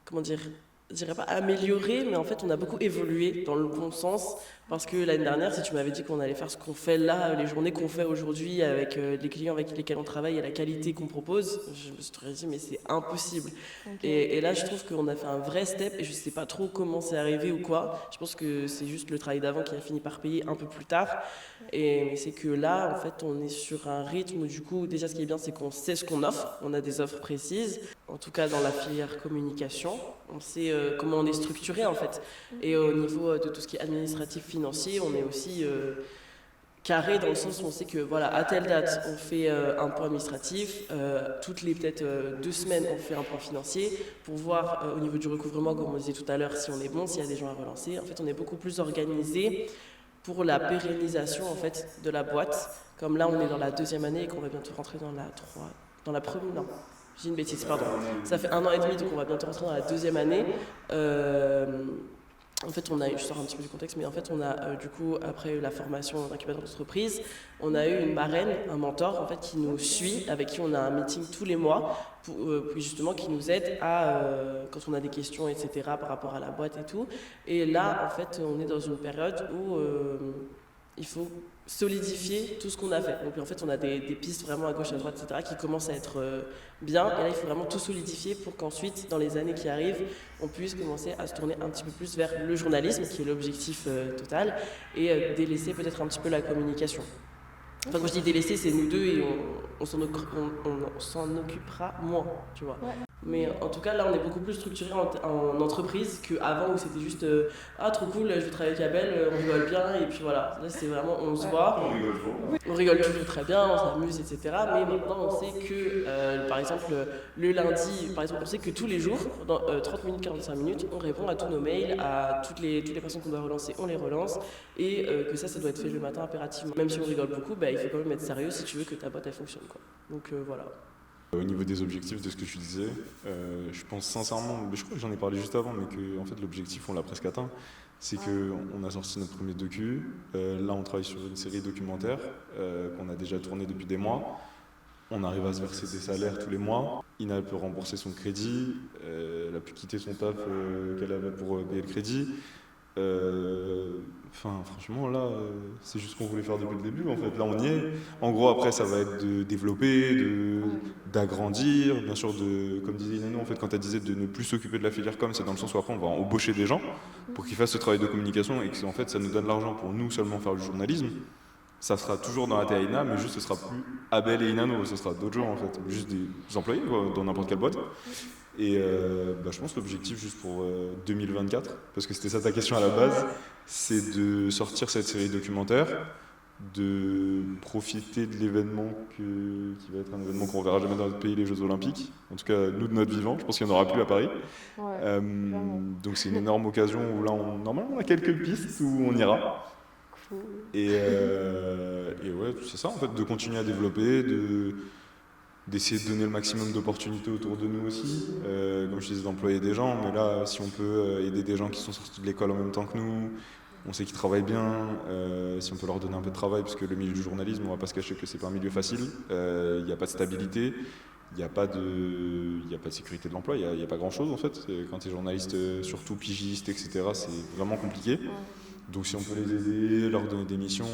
comment dire, je dirais pas amélioré, mais en fait on a beaucoup évolué dans le bon sens. Parce que l'année dernière, si tu m'avais dit qu'on allait faire ce qu'on fait là, les journées qu'on fait aujourd'hui avec les clients avec lesquels on travaille et la qualité qu'on propose, je me serais dit mais c'est impossible. Okay. Et là je trouve qu'on a fait un vrai step et je sais pas trop comment c'est arrivé ou quoi. Je pense que c'est juste le travail d'avant qui a fini par payer un peu plus tard. Mais c'est que là en fait on est sur un rythme où du coup déjà ce qui est bien c'est qu'on sait ce qu'on offre, on a des offres précises. En tout cas dans la filière communication, on sait comment on est structuré en fait. Et au niveau de tout ce qui est administratif, financier, on est aussi carré dans le sens où on sait que voilà, à telle date on fait un point administratif, toutes les peut-être 2 semaines on fait un point financier pour voir au niveau du recouvrement, comme on disait tout à l'heure, si on est bon, s'il y a des gens à relancer. En fait on est beaucoup plus organisé pour la pérennisation en fait de la boîte. Comme là on est dans la 2e année et qu'on va bientôt rentrer dans la première, non. J'ai une bêtise, pardon. Ça fait 1 an et demi, donc on va bientôt rentrer dans la 2e année. En fait, je sors un petit peu du contexte, mais en fait, on a du coup, après la formation d'incubateur d'entreprise, on a eu une marraine, un mentor, en fait, qui nous suit, avec qui on a un meeting tous les mois, pour justement, qui nous aide à, quand on a des questions, etc., par rapport à la boîte et tout. Et là, en fait, on est dans une période où il faut solidifier tout ce qu'on a fait. Donc en fait, on a des pistes vraiment à gauche, à droite, etc., qui commencent à être bien. Et là, il faut vraiment tout solidifier pour qu'ensuite, dans les années qui arrivent, on puisse commencer à se tourner un petit peu plus vers le journalisme, qui est l'objectif total, et délaisser peut-être un petit peu la communication. Enfin, quand je dis délaisser, c'est nous deux et on s'en occupera moins, tu vois. Ouais. Mais en tout cas, là, on est beaucoup plus structuré en entreprise qu'avant où c'était juste ah, trop cool, je vais travailler avec Abel, on rigole bien, et puis voilà. Là, c'est vraiment, on se voit, On rigole toujours. on rigole toujours très bien, on s'amuse, etc. Mais maintenant, on sait que, par exemple, le lundi, par exemple, on sait que tous les jours, dans 30 minutes, 45 minutes, on répond à tous nos mails, à toutes les personnes qu'on doit relancer, on les relance, et que ça doit être fait le matin impérativement. Même si on rigole beaucoup, bah, il faut quand même être sérieux si tu veux que ta boîte, elle fonctionne, quoi. Donc voilà. Au niveau des objectifs de ce que tu disais, je pense sincèrement, mais je crois que j'en ai parlé juste avant, mais que en fait, l'objectif, on l'a presque atteint. C'est qu'on a sorti notre premier docu. Là, on travaille sur une série documentaire qu'on a déjà tournée depuis des mois. On arrive à se verser des salaires tous les mois. Ina peut rembourser son crédit. Elle a pu quitter son taf qu'elle avait pour payer le crédit. Enfin, franchement, là, c'est juste ce qu'on voulait faire depuis le début. En fait, là, on y est. En gros, après, ça va être de développer, d'agrandir, bien sûr, comme disait Inano, en fait, quand elle disait de ne plus s'occuper de la filière com, c'est dans le sens où après, on va embaucher des gens pour qu'ils fassent ce travail de communication et que, en fait, ça nous donne l'argent pour nous seulement faire du journalisme. Ça sera toujours dans la TAINA, mais juste ce sera plus Abel et Inano, ce sera d'autres gens en fait, juste des employés quoi, dans n'importe quelle boîte. Et je pense que l'objectif juste pour 2024, parce que c'était ça ta question à la base, c'est de sortir cette série documentaire, de profiter de l'événement qui va être un événement qu'on ne verra jamais dans notre pays, les Jeux Olympiques. En tout cas, nous de notre vivant, je pense qu'il n'y en aura plus à Paris. Donc c'est une énorme occasion où là, normalement, on a quelques pistes où on ira. Et ouais, c'est ça en fait, de continuer à développer, d'essayer de donner le maximum d'opportunités autour de nous aussi. Comme je disais, d'employer des gens, mais là, si on peut aider des gens qui sont sortis de l'école en même temps que nous, on sait qu'ils travaillent bien, si on peut leur donner un peu de travail, parce que le milieu du journalisme, on va pas se cacher que c'est pas un milieu facile, il n'y a pas de stabilité, il n'y a pas de sécurité de l'emploi, il n'y a pas grand chose en fait. Quand tu es journaliste, surtout pigiste, etc., c'est vraiment compliqué. Donc si on peut les aider, leur donner des missions,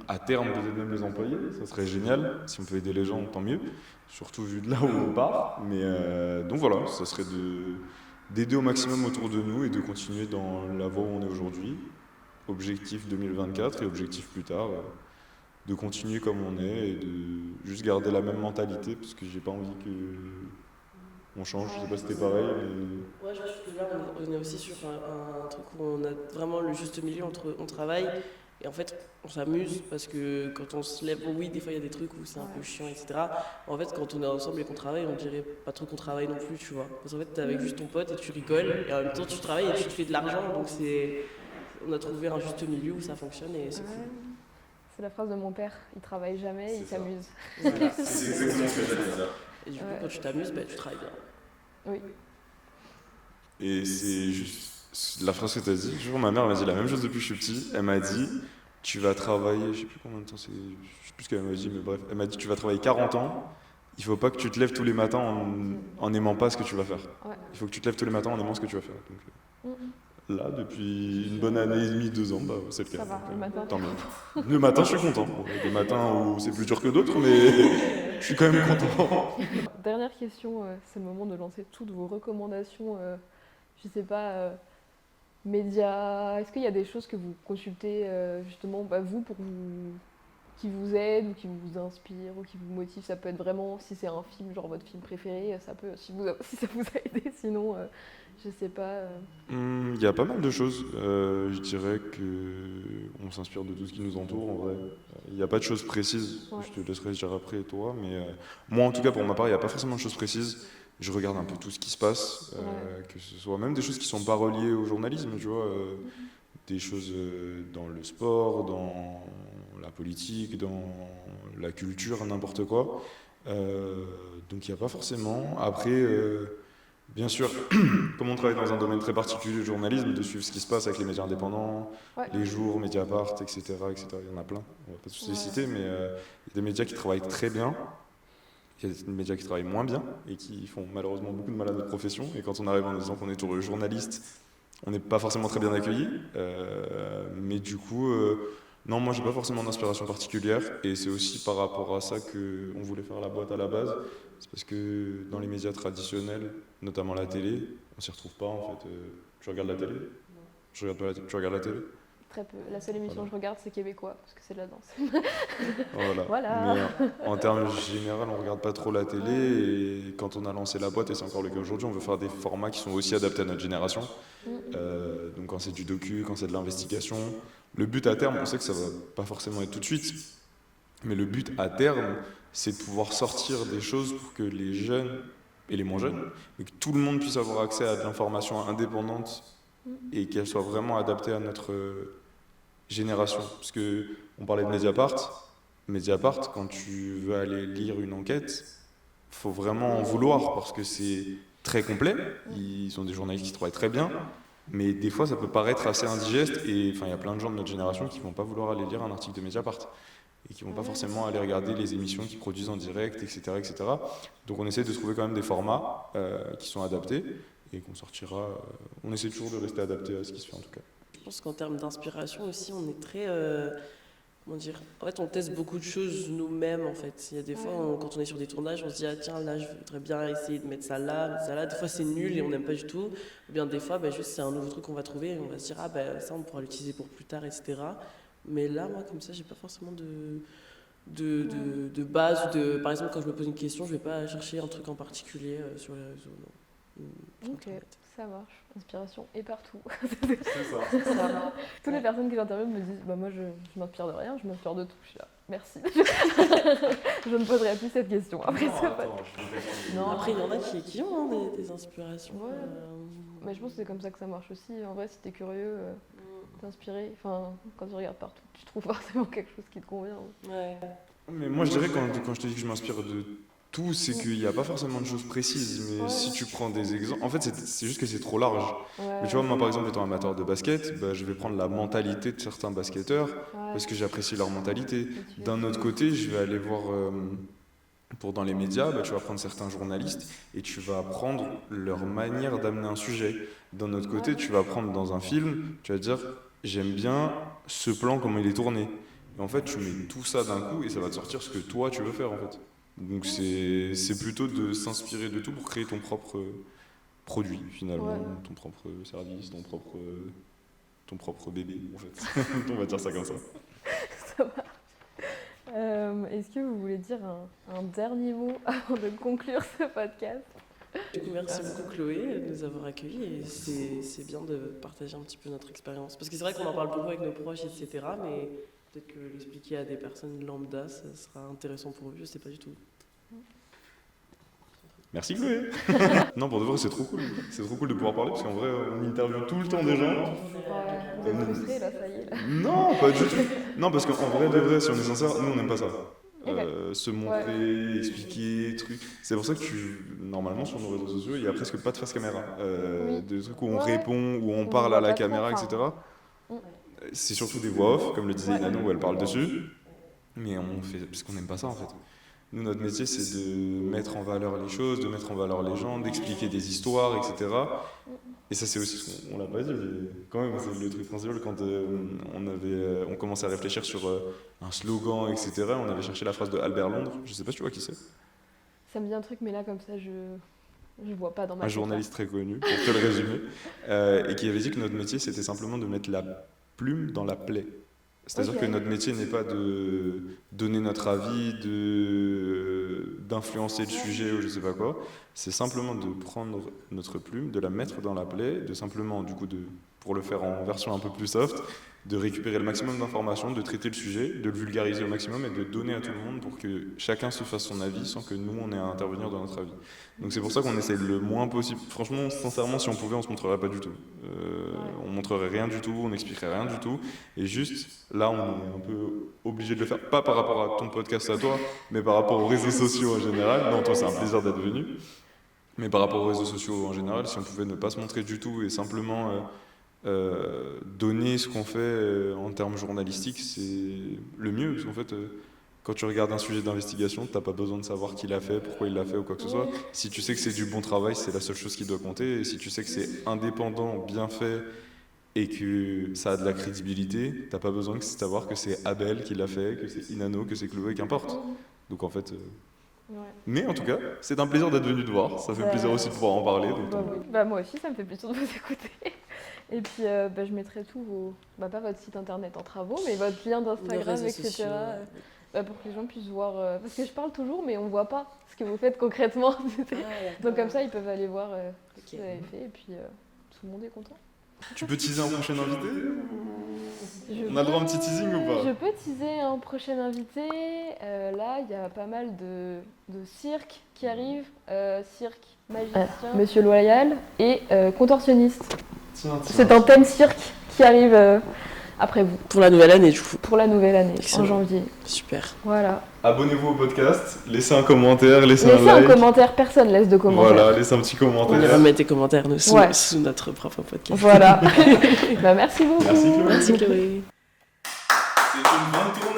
à terme peut-être même les employer, ça serait génial. Si on peut aider les gens, tant mieux, surtout vu de là où on part. Mais donc voilà, ça serait d'aider au maximum autour de nous et de continuer dans la voie où on est aujourd'hui. Objectif 2024 et objectif plus tard, de continuer comme on est et de juste garder la même mentalité parce que j'ai pas envie que on change, je sais pas si c'était pareil. Mais... Ouais, je pense que là, on est aussi sur un truc où on a vraiment le juste milieu entre on travaille et en fait on s'amuse parce que quand on se lève, bon, oui, des fois il y a des trucs où c'est un peu chiant, etc. En fait, quand on est ensemble et qu'on travaille, on dirait pas trop qu'on travaille non plus, tu vois. Parce qu'en fait, t'es avec juste ton pote et tu rigoles et en même temps tu travailles et tu te fais de l'argent, donc on a trouvé un juste milieu où ça fonctionne et c'est cool. C'est la phrase de mon père, il travaille jamais, il s'amuse. Voilà. C'est exactement ce que j'allais dire. Et du coup, quand tu t'amuses, tu travailles bien. Oui. Et c'est juste la phrase que tu as dit. Toujours ma mère m'a dit la même chose depuis que je suis petit. Elle m'a dit tu vas travailler, je sais plus combien de temps c'est, je sais plus ce qu'elle m'a dit, mais bref, elle m'a dit tu vas travailler 40 ans. Il faut pas que tu te lèves tous les matins en n'aimant pas ce que tu vas faire. Il faut que tu te lèves tous les matins en aimant ce que tu vas faire. Donc, là, depuis une bonne année et demie, 2 ans, c'est le cas. Ça va, le matin. Tant mieux. Le matin, je suis content. Bon, il y a des matins où c'est plus dur que d'autres, mais je suis quand même content. Dernière question, c'est le moment de lancer toutes vos recommandations, je sais pas, médias. Est-ce qu'il y a des choses que vous consultez justement, vous, qui vous aident ou qui vous inspirent ou qui vous motivent? Ça peut être vraiment, si c'est un film, genre votre film préféré, ça peut, si ça vous a aidé, sinon, je sais pas. Il y a pas mal de choses. Je dirais qu'on s'inspire de tout ce qui nous entoure en vrai. Il n'y a pas de choses précises. Ouais. Je te laisserai dire après toi, mais moi en tout cas pour ma part, il n'y a pas forcément de choses précises. Je regarde un peu tout ce qui se passe, que ce soit même des choses qui ne sont pas reliées au journalisme, tu vois, des choses dans le sport, dans la politique, dans la culture, n'importe quoi. Donc il n'y a pas forcément. Après, bien sûr, comme on travaille dans un domaine très particulier, le journalisme, de suivre ce qui se passe avec les médias indépendants, les jours, Mediapart, etc., etc. Il y en a plein, on va pas tous les citer, mais il y a des médias qui travaillent très bien. Il y a des médias qui travaillent moins bien et qui font malheureusement beaucoup de mal à notre profession. Et quand on arrive en disant qu'on est journaliste, on n'est pas forcément très bien accueilli. Mais du coup, non, moi j'ai pas forcément d'inspiration particulière. Et c'est aussi par rapport à ça qu'on voulait faire la boîte à la base. C'est parce que dans les médias traditionnels, notamment la télé, on s'y retrouve pas en fait. Tu regardes la télé? Tu regardes la télé? très peu. La seule émission que je regarde, c'est québécois, parce que c'est de la danse. Voilà. Voilà. Mais en termes général, on regarde pas trop la télé et quand on a lancé la boîte, et c'est encore le cas aujourd'hui, on veut faire des formats qui sont aussi adaptés à notre génération. Donc quand c'est du docu, quand c'est de l'investigation, le but à terme, on sait que ça va pas forcément être tout de suite, mais le but à terme, c'est de pouvoir sortir des choses pour que les jeunes et les moins jeunes, mais que tout le monde puisse avoir accès à de l'information indépendante et qu'elle soit vraiment adaptée à notre génération. Parce que on parlait de Mediapart. Mediapart, quand tu veux aller lire une enquête, faut vraiment en vouloir parce que c'est très complet. Ils sont des journalistes qui travaillent très bien, mais des fois ça peut paraître assez indigeste et enfin il y a plein de gens de notre génération qui vont pas vouloir aller lire un article de Mediapart et qui vont pas forcément aller regarder les émissions qu'ils produisent en direct, etc., etc. Donc on essaie de trouver quand même des formats qui sont adaptés et qu'on sortira. On essaie toujours de rester adapté à ce qui se fait en tout cas. Je pense qu'en termes d'inspiration aussi, on est très... comment dire? En fait, on teste beaucoup de choses nous-mêmes, en fait. Il y a des fois, quand on est sur des tournages, on se dit, ah tiens, là, je voudrais bien essayer de mettre ça là, mettre ça là. Des fois, c'est nul et on n'aime pas du tout. Ou bien des fois, juste c'est un nouveau truc qu'on va trouver et on va se dire, ah ça, on pourra l'utiliser pour plus tard, etc. Mais là, moi, comme ça, j'ai pas forcément de base. Par exemple, quand je me pose une question, je vais pas chercher un truc en particulier sur les réseaux. Non. Ok, ça marche. Inspiration est partout. C'est ça. Ça. Toutes les personnes que j'interviewe me disent moi je m'inspire de rien, je m'inspire de tout. Je suis là, merci. Je ne poserai plus cette question. Après, c'est pas... Non, après, il y en a qui ont des inspirations. Ouais. Mais je pense que c'est comme ça que ça marche aussi. En vrai, si t'es curieux, t'inspirer, enfin, quand tu regardes partout, tu trouves forcément quelque chose qui te convient. Ouais. Mais moi je dirais quand je te dis que je m'inspire de tout, c'est qu'il n'y a pas forcément de choses précises, mais si tu prends des exemples, en fait c'est juste que c'est trop large. Mais tu vois, moi par exemple étant amateur de basket, je vais prendre la mentalité de certains basketteurs parce que j'apprécie leur mentalité. D'un autre côté, je vais aller voir pour dans les médias, tu vas prendre certains journalistes et tu vas prendre leur manière d'amener un sujet. D'un autre côté, tu vas prendre dans un film, tu vas dire j'aime bien ce plan, comment il est tourné. Et en fait, tu mets tout ça d'un coup et ça va te sortir ce que toi tu veux faire en fait. Donc c'est plutôt de s'inspirer de tout pour créer ton propre produit finalement, ton propre service, ton propre bébé en fait. On va dire ça comme ça. Ça va. Est-ce que vous voulez dire un dernier mot avant de conclure ce podcast? Du coup, merci beaucoup Chloé de nous avoir accueillis et c'est bien de partager un petit peu notre expérience. Parce que c'est vrai qu'on en parle beaucoup avec nos proches, etc. Mais peut-être que l'expliquer à des personnes lambda, ça sera intéressant pour eux, je sais pas du tout. Merci Chloé. Non, pour de vrai, c'est trop cool. C'est trop cool de pouvoir parler parce qu'en vrai, on interviewe tout le temps des gens. Vous êtes frustrés là, ça y est. Là. Non, pas du tout. Non, parce qu'en vrai de vrai, si on est sincère, nous on n'aime pas ça. Se montrer, expliquer, trucs. C'est pour ça que normalement sur nos réseaux sociaux, il n'y a presque pas de face caméra. Des trucs où on répond, où on parle à la caméra, etc. C'est surtout des voix off, comme le disait Inano, où elle parle dessus. Mais on fait parce qu'on n'aime pas ça en fait. Nous, notre métier, c'est de mettre en valeur les choses, de mettre en valeur les gens, d'expliquer des histoires, etc. Et ça, c'est aussi ce qu'on l'a pas dit, mais quand même, c'est le truc principal. Quand on commençait à réfléchir sur un slogan, etc., on avait cherché la phrase de Albert Londres. Je sais pas si tu vois qui c'est. Ça me dit un truc, mais là, comme ça, je vois pas dans ma tête. Un journaliste très connu, pour te le résumer, et qui avait dit que notre métier, c'était simplement de mettre la plume dans la plaie. C'est-à-dire que notre métier n'est pas de donner notre avis, d'influencer le sujet ou je sais pas quoi. C'est simplement de prendre notre plume, de la mettre dans la plaie, de simplement, du coup, pour le faire en version un peu plus soft, de récupérer le maximum d'informations, de traiter le sujet, de le vulgariser au maximum et de donner à tout le monde pour que chacun se fasse son avis sans que nous, on ait à intervenir dans notre avis. Donc c'est pour ça qu'on essaie le moins possible. Franchement, sincèrement, si on pouvait, on se montrerait pas du tout. On montrerait rien du tout, on n'expliquerait rien du tout. Et juste, là, on est un peu obligé de le faire. Pas par rapport à ton podcast à toi, mais par rapport aux réseaux sociaux en général. Non, toi, c'est un plaisir d'être venu. Mais par rapport aux réseaux sociaux en général, si on pouvait ne pas se montrer du tout et simplement donner ce qu'on fait en termes journalistiques, c'est le mieux. Parce qu'en fait, quand tu regardes un sujet d'investigation, t'as pas besoin de savoir qui l'a fait, pourquoi il l'a fait ou quoi que ce soit. Si tu sais que c'est du bon travail, c'est la seule chose qui doit compter. Et si tu sais que c'est indépendant, bien fait et que ça a de la crédibilité, t'as pas besoin de savoir que c'est Abel qui l'a fait, que c'est Inano, que c'est Chloé, qu'importe. Donc en fait... Mais en tout cas, c'est un plaisir d'être venu te voir. Ça fait plaisir aussi de pouvoir en parler. Donc, moi aussi, ça me fait plaisir de vous écouter. Et puis je mettrai tout pas votre site internet en travaux, mais votre lien Nos d'Instagram, réseaux etc. sociaux, Pour que les gens puissent voir. Parce que je parle toujours, mais on voit pas ce que vous faites concrètement. Donc comme ça, ils peuvent aller voir ce que vous avez fait, et puis tout le monde est content. Tu peux teaser un prochain invité? On a peux- le droit à un petit teasing ou pas? Je peux teaser un prochain invité. Là, il y a pas mal de cirques qui arrivent. Cirque, magicien, Monsieur Loyal et contorsionniste. C'est un thème cirque qui arrive après vous. Pour la nouvelle année, du coup. Pour la nouvelle année, Excellent. en janvier. Super. Voilà. Abonnez-vous au podcast, laissez un commentaire, laissez Laissez un un like. commentaire, personne laisse de commentaire. Voilà, laissez un petit On commentaire. ira mettre des commentaires nous, Ouais. sous notre propre podcast. Voilà. Merci beaucoup. Merci Chloé. Merci Chloé. C'est une bonne tournée.